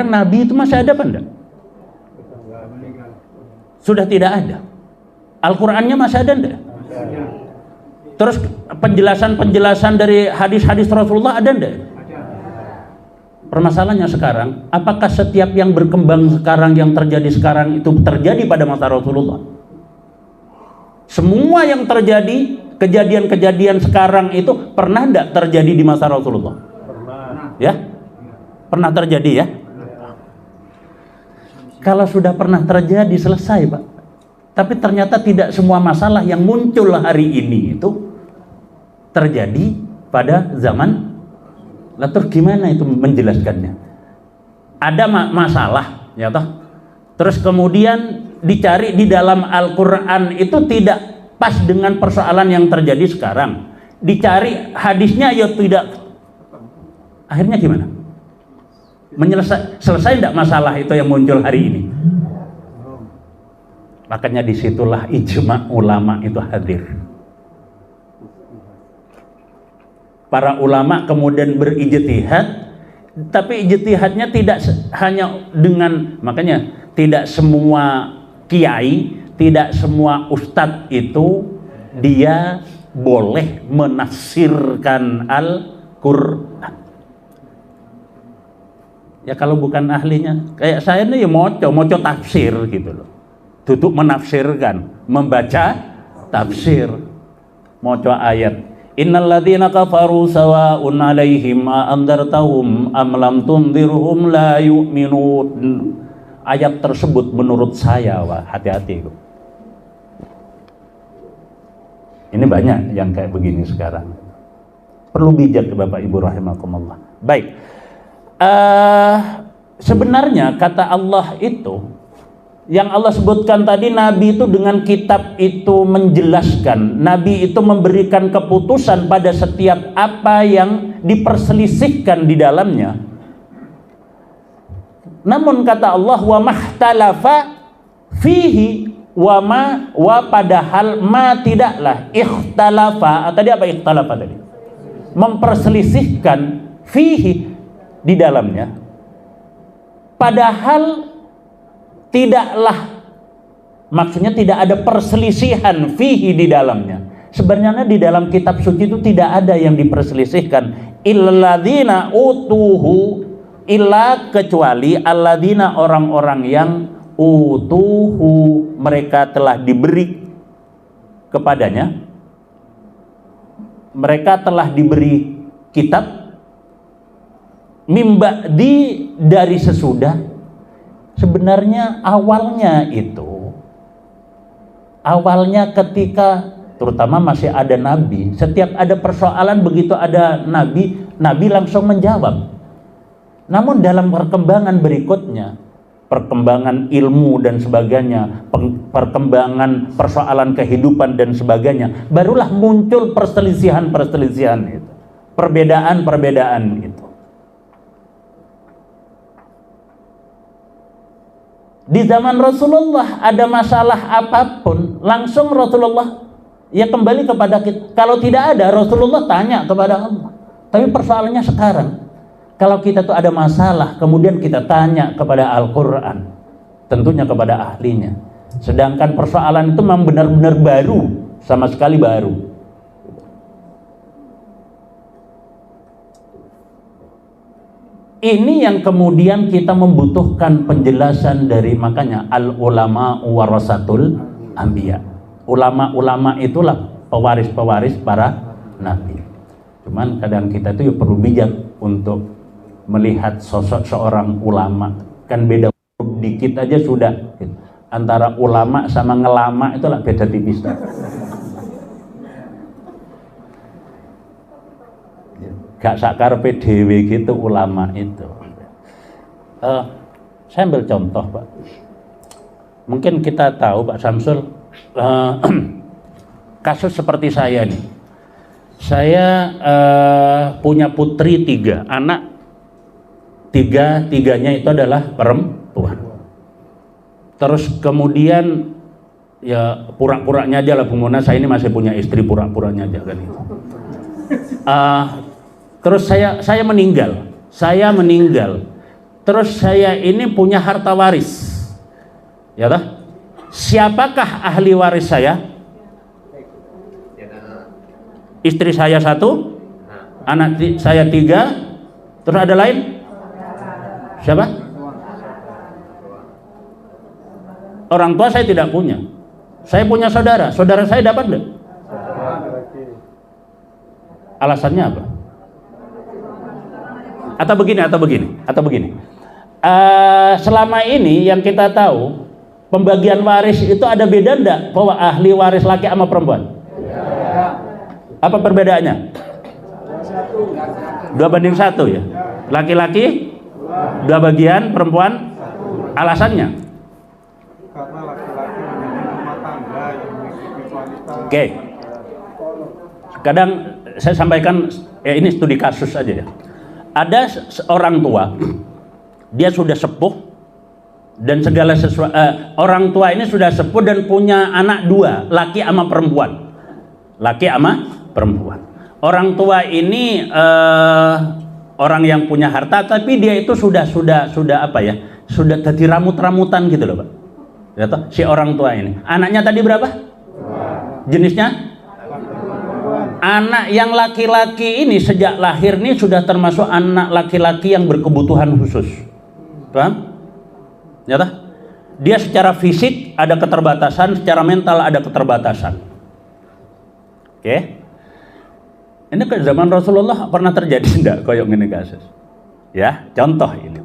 Nabi itu masih ada apa enggak? Sudah tidak ada. Al-Qur'annya masih ada enggak? Terus penjelasan dari hadis-hadis Rasulullah ada enggak? Permasalahannya sekarang, apakah setiap yang berkembang sekarang, yang terjadi sekarang itu terjadi pada masa Rasulullah? Semua yang terjadi, kejadian-kejadian sekarang itu pernah enggak terjadi di masa Rasulullah? Pernah. Ya? Pernah terjadi ya? Kalau sudah pernah terjadi, selesai Pak. Tapi ternyata tidak semua masalah yang muncul hari ini itu terjadi pada zaman. Lah terus gimana itu menjelaskannya? Ada masalah, ya toh? Terus kemudian dicari di dalam Al-Qur'an itu tidak pas dengan persoalan yang terjadi sekarang. Dicari hadisnya ya tidak. Akhirnya gimana? Selesai tidak masalah itu yang muncul hari ini? Makanya disitulah ijma ulama itu hadir. Para ulama kemudian berijtihad, tapi ijtihadnya tidak hanya dengan, makanya tidak semua kiai, tidak semua ustadz itu dia boleh menafsirkan Al-Qur'an. Ya kalau bukan ahlinya, kayak saya ini ya moco tafsir gitu loh. Duduk menafsirkan, membaca tafsir, moco ayat. Innal ladzina kafaru sawa'un 'alaihim a andartahum am lam tundirhum la yu'minun. Ayat tersebut menurut saya, wah, hati-hati. Ini banyak yang kayak begini sekarang. Perlu bijak Bapak Ibu rahimakumullah. Baik. Sebenarnya kata Allah itu yang Allah sebutkan tadi, Nabi itu dengan kitab itu menjelaskan, Nabi itu memberikan keputusan pada setiap apa yang diperselisihkan di dalamnya. Namun kata Allah, wa mahtalafa fihi wa padahal ma tidaklah ikhtalafa. Tadi apa ikhtalafa tadi? Memperselisihkan fihi di dalamnya. Padahal tidaklah, maksudnya tidak ada perselisihan fihi di dalamnya. Sebenarnya di dalam kitab suci itu tidak ada yang diperselisihkan. Illalladzina utuhu, illa kecuali alladzina orang-orang yang utuhu mereka telah diberi kepadanya. Mereka telah diberi kitab mimba dari sesudah. Sebenarnya awalnya ketika terutama masih ada Nabi, setiap ada persoalan begitu ada Nabi langsung menjawab. Namun dalam perkembangan berikutnya, perkembangan ilmu dan sebagainya, perkembangan persoalan kehidupan dan sebagainya, barulah muncul perselisihan itu, perbedaan itu. Di zaman Rasulullah ada masalah apapun, langsung Rasulullah ya kembali kepada kita. Kalau tidak ada, Rasulullah tanya kepada Allah. Tapi persoalannya sekarang, kalau kita tuh ada masalah, kemudian kita tanya kepada Al-Qur'an, tentunya kepada ahlinya. Sedangkan persoalan itu memang benar-benar baru, sama sekali baru. Ini yang kemudian kita membutuhkan penjelasan dari, makanya al-ulama warasatul anbiya. Ulama-ulama itulah pewaris-pewaris para nabi. Cuman kadang kita itu perlu bijak untuk melihat sosok seorang ulama kan beda huruf dikit aja sudah. Antara ulama sama ngelama itulah beda tipis. Gak sakarepe dhewe gitu ulama itu. Saya ambil contoh Pak. Mungkin kita tahu Pak Samsul, kasus seperti saya nih. Saya punya putri 3, anak tiganya itu adalah perempuan. Terus kemudian ya pura-puranya aja lah Bu Mona, saya ini masih punya istri, pura-puranya aja kan itu. Terus saya meninggal. Terus saya ini punya harta waris. Ya toh? Siapakah ahli waris saya? Istri saya 1, anak saya 3, terus ada lain? Siapa? Orang tua saya tidak punya. Saya punya saudara. Saudara saya dapat enggak? Alasannya apa? Atau begini. Selama ini yang kita tahu pembagian waris itu ada beda enggak bahwa ahli waris laki sama perempuan? Apa perbedaannya? 2:1 ya. Laki-laki 2 bagian, perempuan alasannya? Karena laki-laki menjadi rumah tangga yang mengikuti wanita. Oke. Kadang saya sampaikan ini studi kasus aja ya. Ada seorang tua, dia sudah sepuh dan segala sesuatu. Orang tua ini sudah sepuh dan punya anak 2, laki sama perempuan. Orang tua ini orang yang punya harta, tapi dia itu sudah apa ya? Sudah jadi ramut-ramutan gitu loh Pak. Ya toh, si orang tua ini. Anaknya tadi berapa? 2. Jenisnya? Anak yang laki-laki ini sejak lahir nih sudah termasuk anak laki-laki yang berkebutuhan khusus. Paham? Ya toh? Dia secara fisik ada keterbatasan, secara mental ada keterbatasan. Oke? Ini ke zaman Rasulullah pernah terjadi enggak koyok ini kasus? Ya, contoh ini.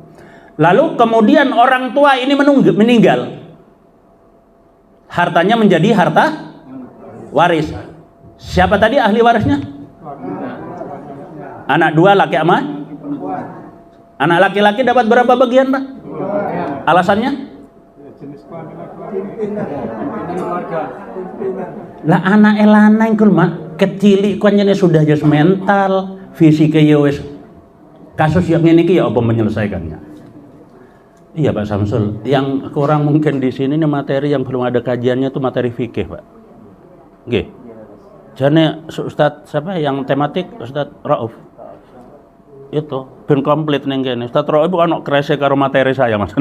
Lalu kemudian orang tua ini meninggal. Hartanya menjadi harta waris. Siapa tadi ahli warisnya? Anak 2 laki sama? Anak laki-laki dapat berapa bagian Pak? Alasannya? Lah anak elana yang mak kecil kuannya sudah jas mental, fisiknya ya wis. Kasus yang ini ya apa menyelesaikannya? Iya Pak Samsul, yang kurang mungkin di sini nih materi yang belum ada kajiannya itu materi fikih Pak. Oke. Jane Ustadz siapa yang tematik Ustadz Rauf. Itu ben komplit ning kene. Ustadz Rauf itu ono krese karo materi saya Mas.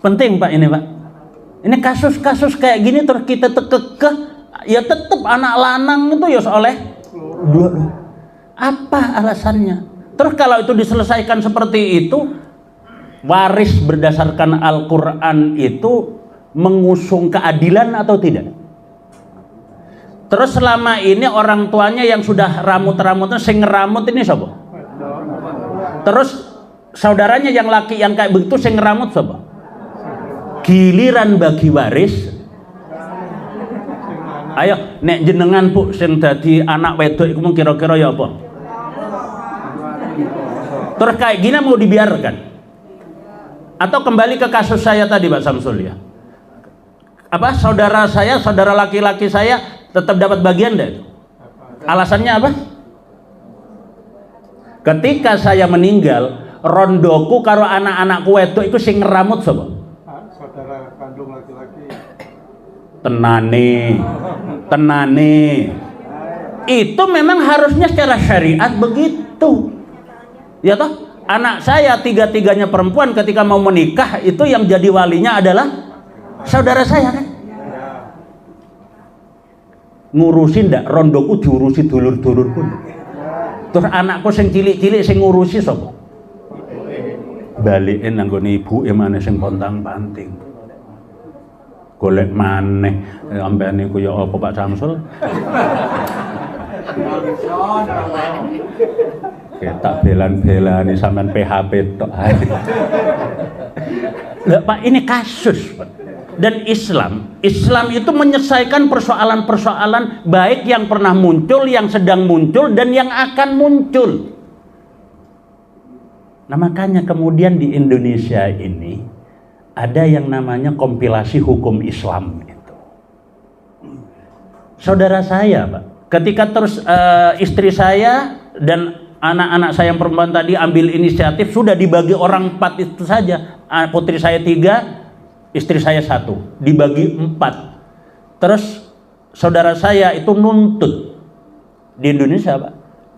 Penting Pak ini Pak. Ini kasus-kasus kayak gini terus kita tekekeh ya tetap anak lanang itu ya oleh 2. Apa alasannya? Terus kalau itu diselesaikan seperti itu, waris berdasarkan Al-Quran itu mengusung keadilan atau tidak? Terus selama ini orang tuanya yang sudah ramut-ramutnya sing ngeramut ini siapa? Terus saudaranya yang laki yang kayak begitu sing ngeramut siapa? Giliran bagi waris. Ayo nek jenengan Bu sing dadi anak wedok iku mung kira-kira ya apa? Terus kayak gini mau dibiarkan? Atau kembali ke kasus saya tadi Pak Samsul ya. Apa saudara laki-laki saya tetap dapat bagian deh. Alasannya apa? Ketika saya meninggal, rondoku karo anak-anakku wedok itu sing ngeramut sapa? Saudara kandung laki-laki. Tenane. Itu memang harusnya secara syariat begitu. Ya toh? Anak saya 3-3-nya perempuan ketika mau menikah itu yang jadi walinya adalah saudara saya kan? Ngurusin ndak rondoku diurusi dulur-dulurku. Terus anakku sing cilik-cilik sing ngurusi sapa? Balikin nang gone ibuke maneh sing pontang-panting. Golek maneh sampeyan niku ya apa Pak Samsul? Tak belan-belani sampean PHP tok. Nggak, Pak, ini kasus, Pak. Dan Islam itu menyelesaikan persoalan-persoalan baik yang pernah muncul, yang sedang muncul, dan yang akan muncul. Nah, makanya kemudian di Indonesia ini ada yang namanya kompilasi hukum Islam itu. Saudara saya, Pak, ketika terus istri saya dan anak-anak saya yang perempuan tadi ambil inisiatif, sudah dibagi orang 4 itu saja. Putri saya 3, istri saya 1, dibagi 4. Terus saudara saya itu nuntut di Indonesia, Pak,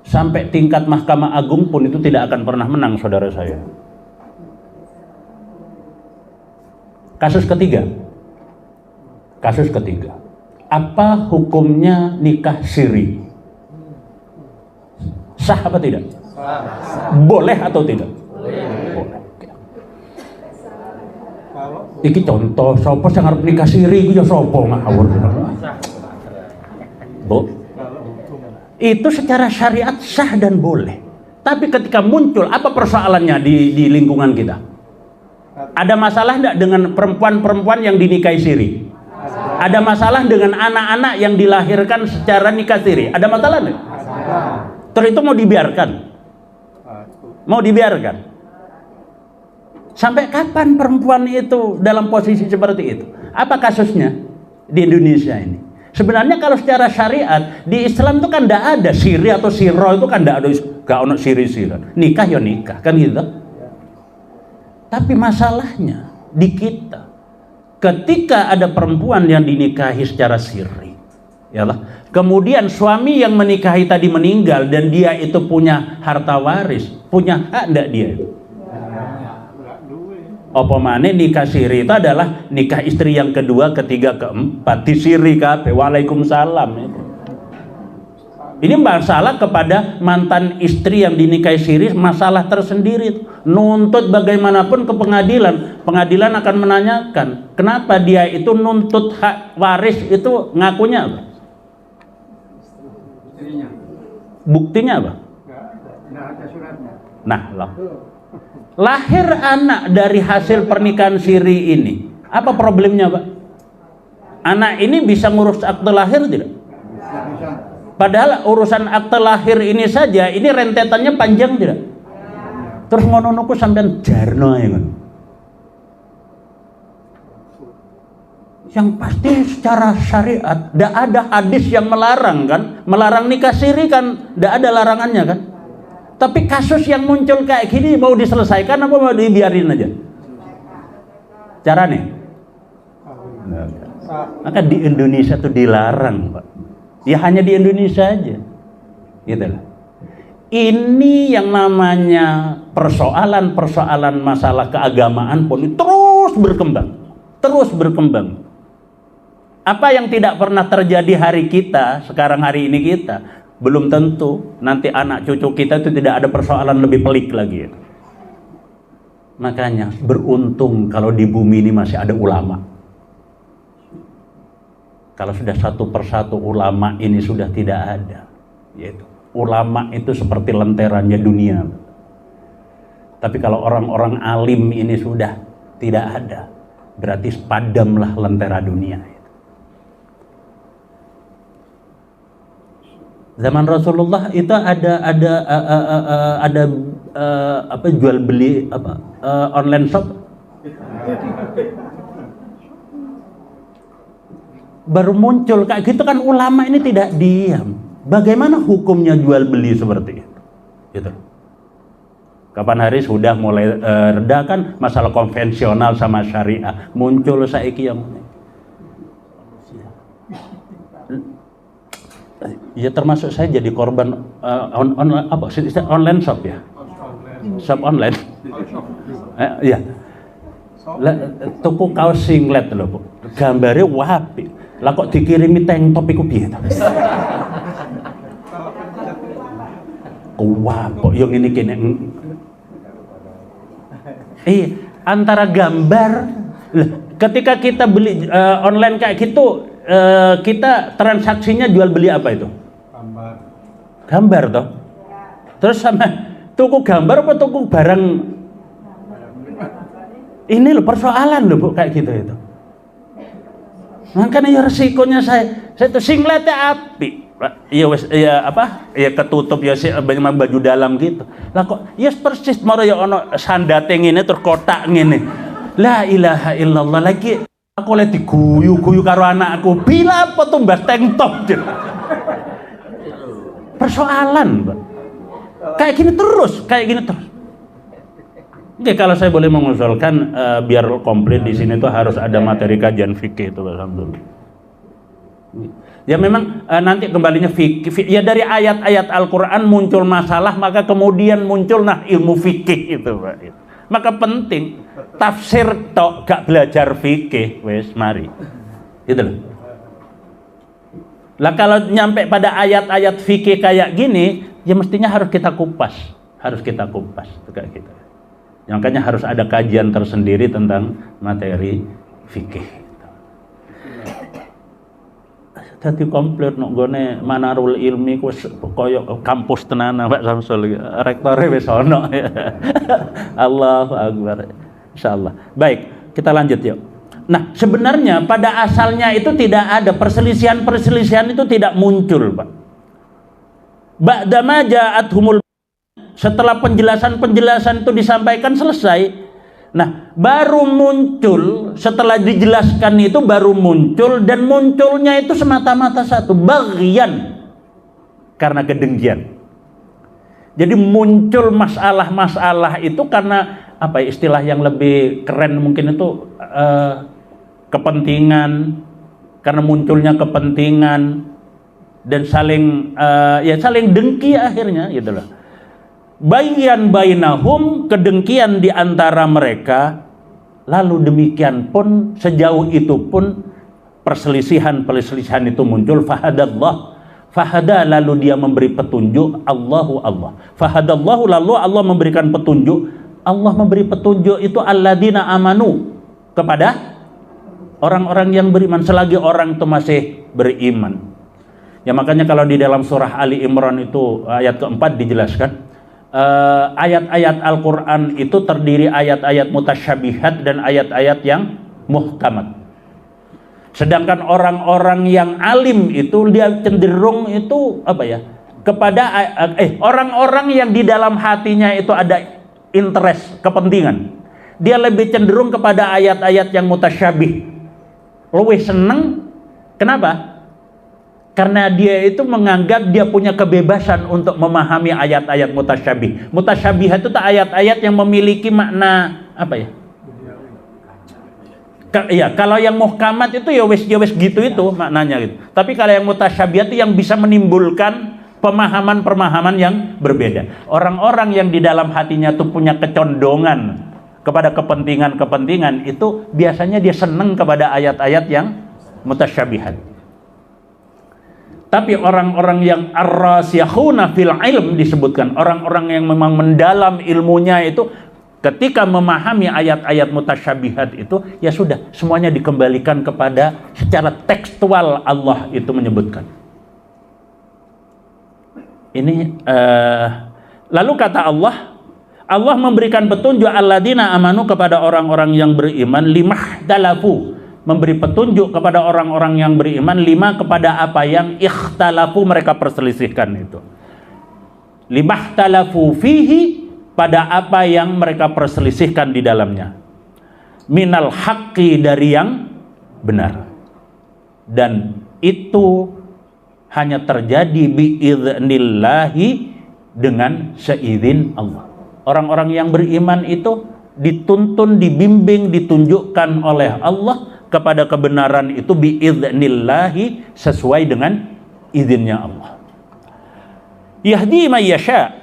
sampai tingkat Mahkamah Agung pun itu tidak akan pernah menang saudara saya. Kasus ketiga, apa hukumnya nikah siri? Sah apa tidak? Boleh atau tidak? Boleh. Iki contoh, sopo sing arep nikah siri iku ya sopo ngawur. Bu, itu secara syariat sah dan boleh. Tapi ketika muncul, apa persoalannya di lingkungan kita? Ada masalah enggak dengan perempuan-perempuan yang dinikahi siri? Ada masalah dengan anak-anak yang dilahirkan secara nikah siri? Ada masalah enggak? Terus itu mau dibiarkan? Mau dibiarkan? Sampai kapan perempuan itu dalam posisi seperti itu? Apa kasusnya di Indonesia ini? Sebenarnya kalau secara syariat di Islam itu kan tidak ada siri atau siro, itu kan tidak ada, gak ono siri-siri. Nikah ya nikah, kan gitu. Tapi masalahnya di kita, ketika ada perempuan yang dinikahi secara siri, yalah, kemudian suami yang menikahi tadi meninggal dan dia itu punya harta waris, punya hak enggak dia itu? Apa maneh nikah siri itu adalah nikah istri yang kedua, ketiga, keempat, disiri kabeh. Waalaikumsalam. Ini masalah kepada mantan istri yang dinikahi siri, masalah tersendiri. Nuntut bagaimanapun ke pengadilan, pengadilan akan menanyakan kenapa dia itu nuntut hak waris itu, ngakunya apa? Buktinya apa? Nah, loh. Lahir anak dari hasil pernikahan siri ini, apa problemnya, Pak? Anak ini bisa ngurus akte lahir tidak? Padahal urusan akte lahir ini saja, ini rentetannya panjang tidak? Terus ngono-ngono sampean jarno ya kan? Yang pasti secara syariat tidak ada hadis yang melarang kan? Melarang nikah siri kan? Tidak ada larangannya kan? Tapi kasus yang muncul kayak gini mau diselesaikan apa mau dibiarin aja? Caranya? Maka di Indonesia tuh dilarang, Pak. Ya hanya di Indonesia aja. Gitu lah. Ini yang namanya persoalan-persoalan masalah keagamaan pun terus berkembang. Terus berkembang. Apa yang tidak pernah terjadi hari kita, sekarang hari ini kita, belum tentu nanti anak cucu kita itu tidak ada persoalan lebih pelik lagi. Makanya beruntung kalau di bumi ini masih ada ulama. Kalau sudah satu persatu ulama ini sudah tidak ada, yaitu ulama itu seperti lenterannya dunia. Tapi kalau orang-orang alim ini sudah tidak ada, berarti padamlah lentera dunia. Zaman Rasulullah itu ada apa jual beli apa online shop. Baru muncul kayak gitu kan, ulama ini tidak diam. Bagaimana hukumnya jual beli seperti itu? Gitu. Kapan hari sudah mulai reda kan masalah konvensional sama syariah, muncul saiki yang ya termasuk saya jadi korban online shop ya, shop online, ya, tuku kaos singlet loh Bu, gambarnya wapi, lah kok dikirimi tank top iku piye ta? Kuwapok yang ini kene, antara gambar, ketika kita beli online kayak gitu. Kita transaksinya jual beli apa itu? Gambar toh. Terus sama tuku gambar apa tuku barang? Ini loh persoalan loh Bu kayak gitu itu. Makanya ya resikonya saya tuh singlete api. Iya wes ya apa? Ya ketutup ya sih baju dalam gitu. Lah kok ya persis maro ya ono sandate ngene terus kotak ngene. La ilaha illallah lagi aku oleh diguyu-guyu karo anakku. Bila apa tuh mbas tank top. Persoalan, Pak. Kayak gini terus. Oke, kalau saya boleh mengusulkan biar komplit di sini tuh harus ada materi kajian fikih itu, alhamdulillah. Ya memang nanti kembalinya fikih. Ya dari ayat-ayat Al-Quran muncul masalah, maka kemudian muncul ilmu fikih itu, Pak. Maka penting tafsir tok gak belajar fikih, wes mari. Gitu loh. Lah kalau nyampe pada ayat-ayat fikih kayak gini, ya mestinya harus kita kupas itu kayak gitu. Makanya harus ada kajian tersendiri tentang materi fikih. Dadi komplit nok gone Manarul Ilmi koyo kampus tenan Pak Samsul. Rektore wis ono. Allahu Akbar. Insyaallah. Baik, kita lanjut yuk. Nah, sebenarnya pada asalnya itu tidak ada perselisihan itu tidak muncul, Pak. Ba'dama ja'athumul, setelah penjelasan itu disampaikan selesai, nah baru muncul, setelah dijelaskan itu baru muncul, dan munculnya itu semata-mata satu, baghyan, karena kedengkian. Jadi muncul masalah-masalah itu karena apa istilah yang lebih keren mungkin itu kepentingan, karena munculnya kepentingan dan saling dengki akhirnya gitu loh. Bayyan bainahum, kedengkian di antara mereka. Lalu demikian pun, sejauh itu pun perselisihan itu muncul. Fahada, lalu dia memberi petunjuk. Allah fahadallahu, lalu Allah memberikan petunjuk. Allah memberi petunjuk itu alladzina amanu, kepada orang-orang yang beriman, selagi orang itu masih beriman. Ya makanya kalau di dalam surah Ali Imran itu ayat keempat dijelaskan, ayat-ayat Al-Quran itu terdiri ayat-ayat mutasyabihat dan ayat-ayat yang muhkamat. Sedangkan orang-orang yang alim itu dia cenderung itu kepada orang-orang yang di dalam hatinya itu ada interest, kepentingan. Dia lebih cenderung kepada ayat-ayat yang mutasyabih. Lebih seneng. Kenapa? Karena dia itu menganggap dia punya kebebasan untuk memahami ayat-ayat mutasyabih. Mutasyabih itu ayat-ayat yang memiliki makna ya, kalau yang muhkamat itu ya wes gitu itu maknanya gitu. Tapi kalau yang mutasyabih itu yang bisa menimbulkan pemahaman-pemahaman yang berbeda. Orang-orang yang di dalam hatinya tuh punya kecondongan kepada kepentingan-kepentingan itu biasanya dia senang kepada ayat-ayat yang mutasyabihat. Tapi orang-orang yang ar-rasikhuna fil ilm disebutkan, orang-orang yang memang mendalam ilmunya itu ketika memahami ayat-ayat mutasyabihat itu ya sudah semuanya dikembalikan kepada secara tekstual Allah itu menyebutkan. Ini lalu kata Allah memberikan petunjuk alladzina amanu kepada orang-orang yang beriman, limahdalafu, memberi petunjuk kepada orang-orang yang beriman, kepada apa yang ikhtalafu, mereka perselisihkan itu. Limahtalafu fihi, pada apa yang mereka perselisihkan di dalamnya. Minal haqqi, dari yang benar. Dan itu hanya terjadi biidznillahi, dengan seizin Allah. Orang-orang yang beriman itu dituntun, dibimbing, ditunjukkan oleh Allah kepada kebenaran itu biidznillahi, sesuai dengan izinnya Allah. Yahdi may yasha,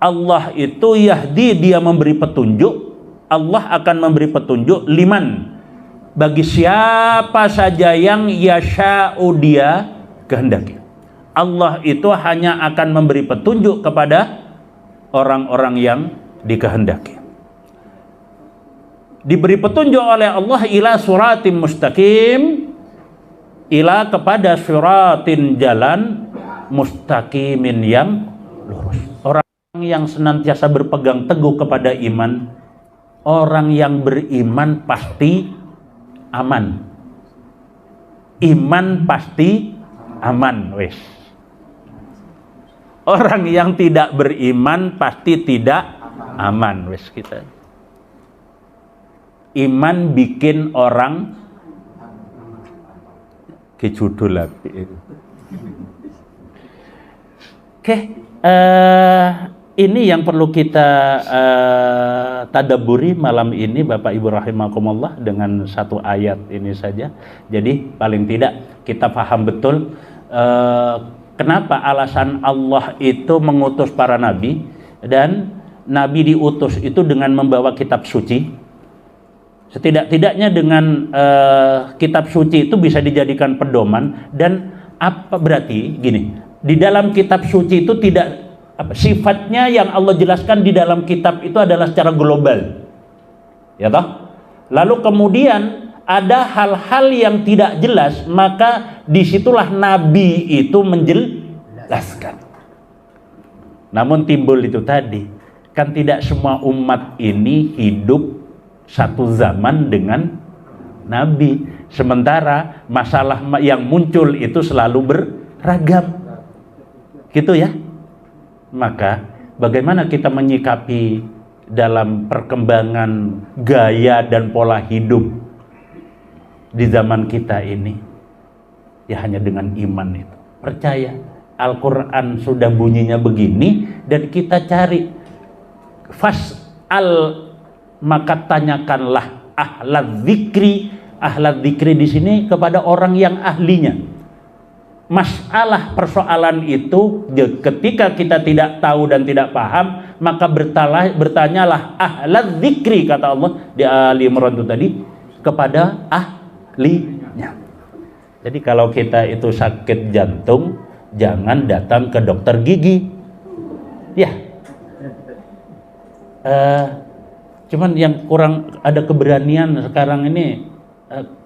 Allah itu yahdi, dia memberi petunjuk. Allah akan memberi petunjuk liman, bagi siapa saja yang yasha'u, dia kehendaki. Allah itu hanya akan memberi petunjuk kepada orang-orang yang dikehendaki. Diberi petunjuk oleh Allah ila suratim mustaqim, ila kepada suratin, jalan, mustaqimin, yang lurus. Orang yang senantiasa berpegang teguh kepada iman, orang yang beriman pasti aman. Iman pasti aman, wes. Orang yang tidak beriman pasti tidak aman, wes kita. Iman bikin orang kejudul lagi. Oke, ini yang perlu kita tadabburi malam ini Bapak Ibu rahimakumullah dengan satu ayat ini saja. Jadi paling tidak kita paham betul kenapa alasan Allah itu mengutus para nabi, dan nabi diutus itu dengan membawa kitab suci. Setidak-tidaknya dengan kitab suci itu bisa dijadikan pedoman. Dan apa berarti gini, di dalam kitab suci itu tidak sifatnya yang Allah jelaskan di dalam kitab itu adalah secara global, ya toh. Lalu kemudian ada hal-hal yang tidak jelas, maka disitulah nabi itu menjelaskan. Namun timbul itu tadi, kan tidak semua umat ini hidup satu zaman dengan nabi, sementara masalah yang muncul itu selalu beragam, gitu ya. Maka bagaimana kita menyikapi dalam perkembangan gaya dan pola hidup di zaman kita ini? Ya hanya dengan iman itu. Percaya Al-Quran sudah bunyinya begini, dan kita cari fas'al, maka tanyakanlah ahlal dzikri. Ahlal dzikri di sini kepada orang yang ahlinya. Masalah persoalan itu ketika kita tidak tahu dan tidak paham, maka bertanyalah ahlal dzikri, kata Allah di Ali Imran itu tadi, kepada ahlinya. Jadi kalau kita itu sakit jantung, jangan datang ke dokter gigi. Ya. Cuman yang kurang ada keberanian sekarang ini,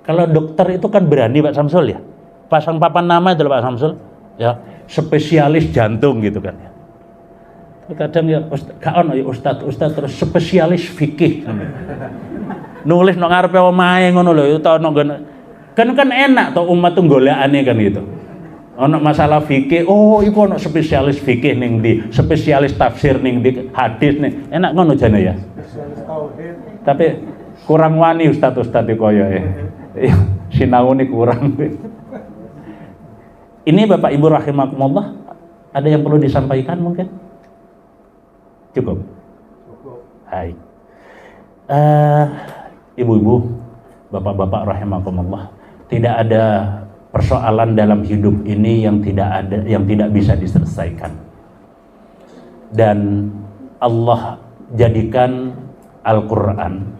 kalau dokter itu kan berani Pak Samsul ya, pasang papan nama itu Pak Samsul ya, spesialis jantung gitu kan ya. Kadang ya ustaz terus spesialis fikih nulis nang ngarepe omahe ngono lho, itu kan enak to umat tuh golekane kan gitu. Ono masalah fikih, oh iku ono spesialis fikih ning ndi, spesialis tafsir ning ndi, hadis ning, enak ngono jane ya. Tapi kurang wani ustaz-ustaz koyo sinaune kurang. Ini Bapak Ibu rahimakumullah, ada yang perlu disampaikan mungkin? Cukup. Hai. Ibu-ibu, bapak-bapak rahimakumullah, tidak ada persoalan dalam hidup ini yang tidak bisa diselesaikan. Dan Allah jadikan Al-Quran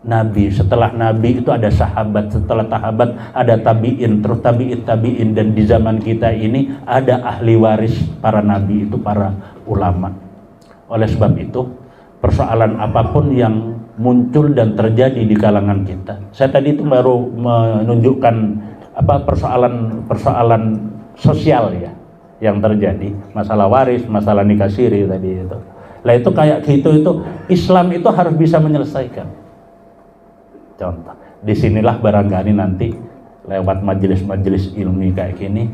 nabi, setelah nabi itu ada sahabat, setelah sahabat ada tabi'in, terus tabi'in, dan di zaman kita ini ada ahli waris para nabi, itu para ulama. Oleh sebab itu, persoalan apapun yang muncul dan terjadi di kalangan kita, saya tadi itu baru menunjukkan persoalan sosial ya yang terjadi, masalah waris, masalah nikah siri tadi itu. Lah itu kayak gitu, itu Islam itu harus bisa menyelesaikan. Contoh, disinilah barangkali nanti lewat majelis-majelis ilmi kayak gini,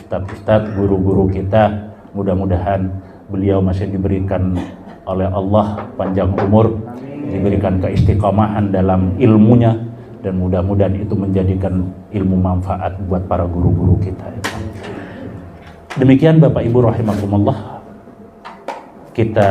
ustadz-ustadz, guru-guru kita, mudah-mudahan beliau masih diberikan oleh Allah panjang umur, diberikan keistiqomahan dalam ilmunya, dan mudah-mudahan itu menjadikan ilmu manfaat buat para guru-guru kita. Demikian Bapak Ibu rahimakumullah, kita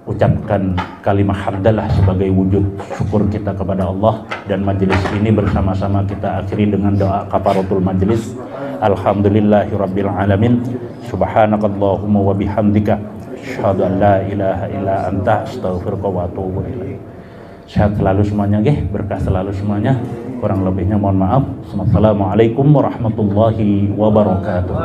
ucapkan kalimat hamdalah sebagai wujud syukur kita kepada Allah, dan majelis ini bersama-sama kita akhiri dengan doa kafaratul majelis. Alhamdulillahirabbil alamin, subhanakallahumma wa bihamdika asyhadu an la ilaha illa anta astaghfiruka wa atubu ilaik. Sehat selalu semuanya nggih, berkah selalu semuanya. Kurang lebihnya mohon maaf. Assalamualaikum warahmatullahi wabarakatuh.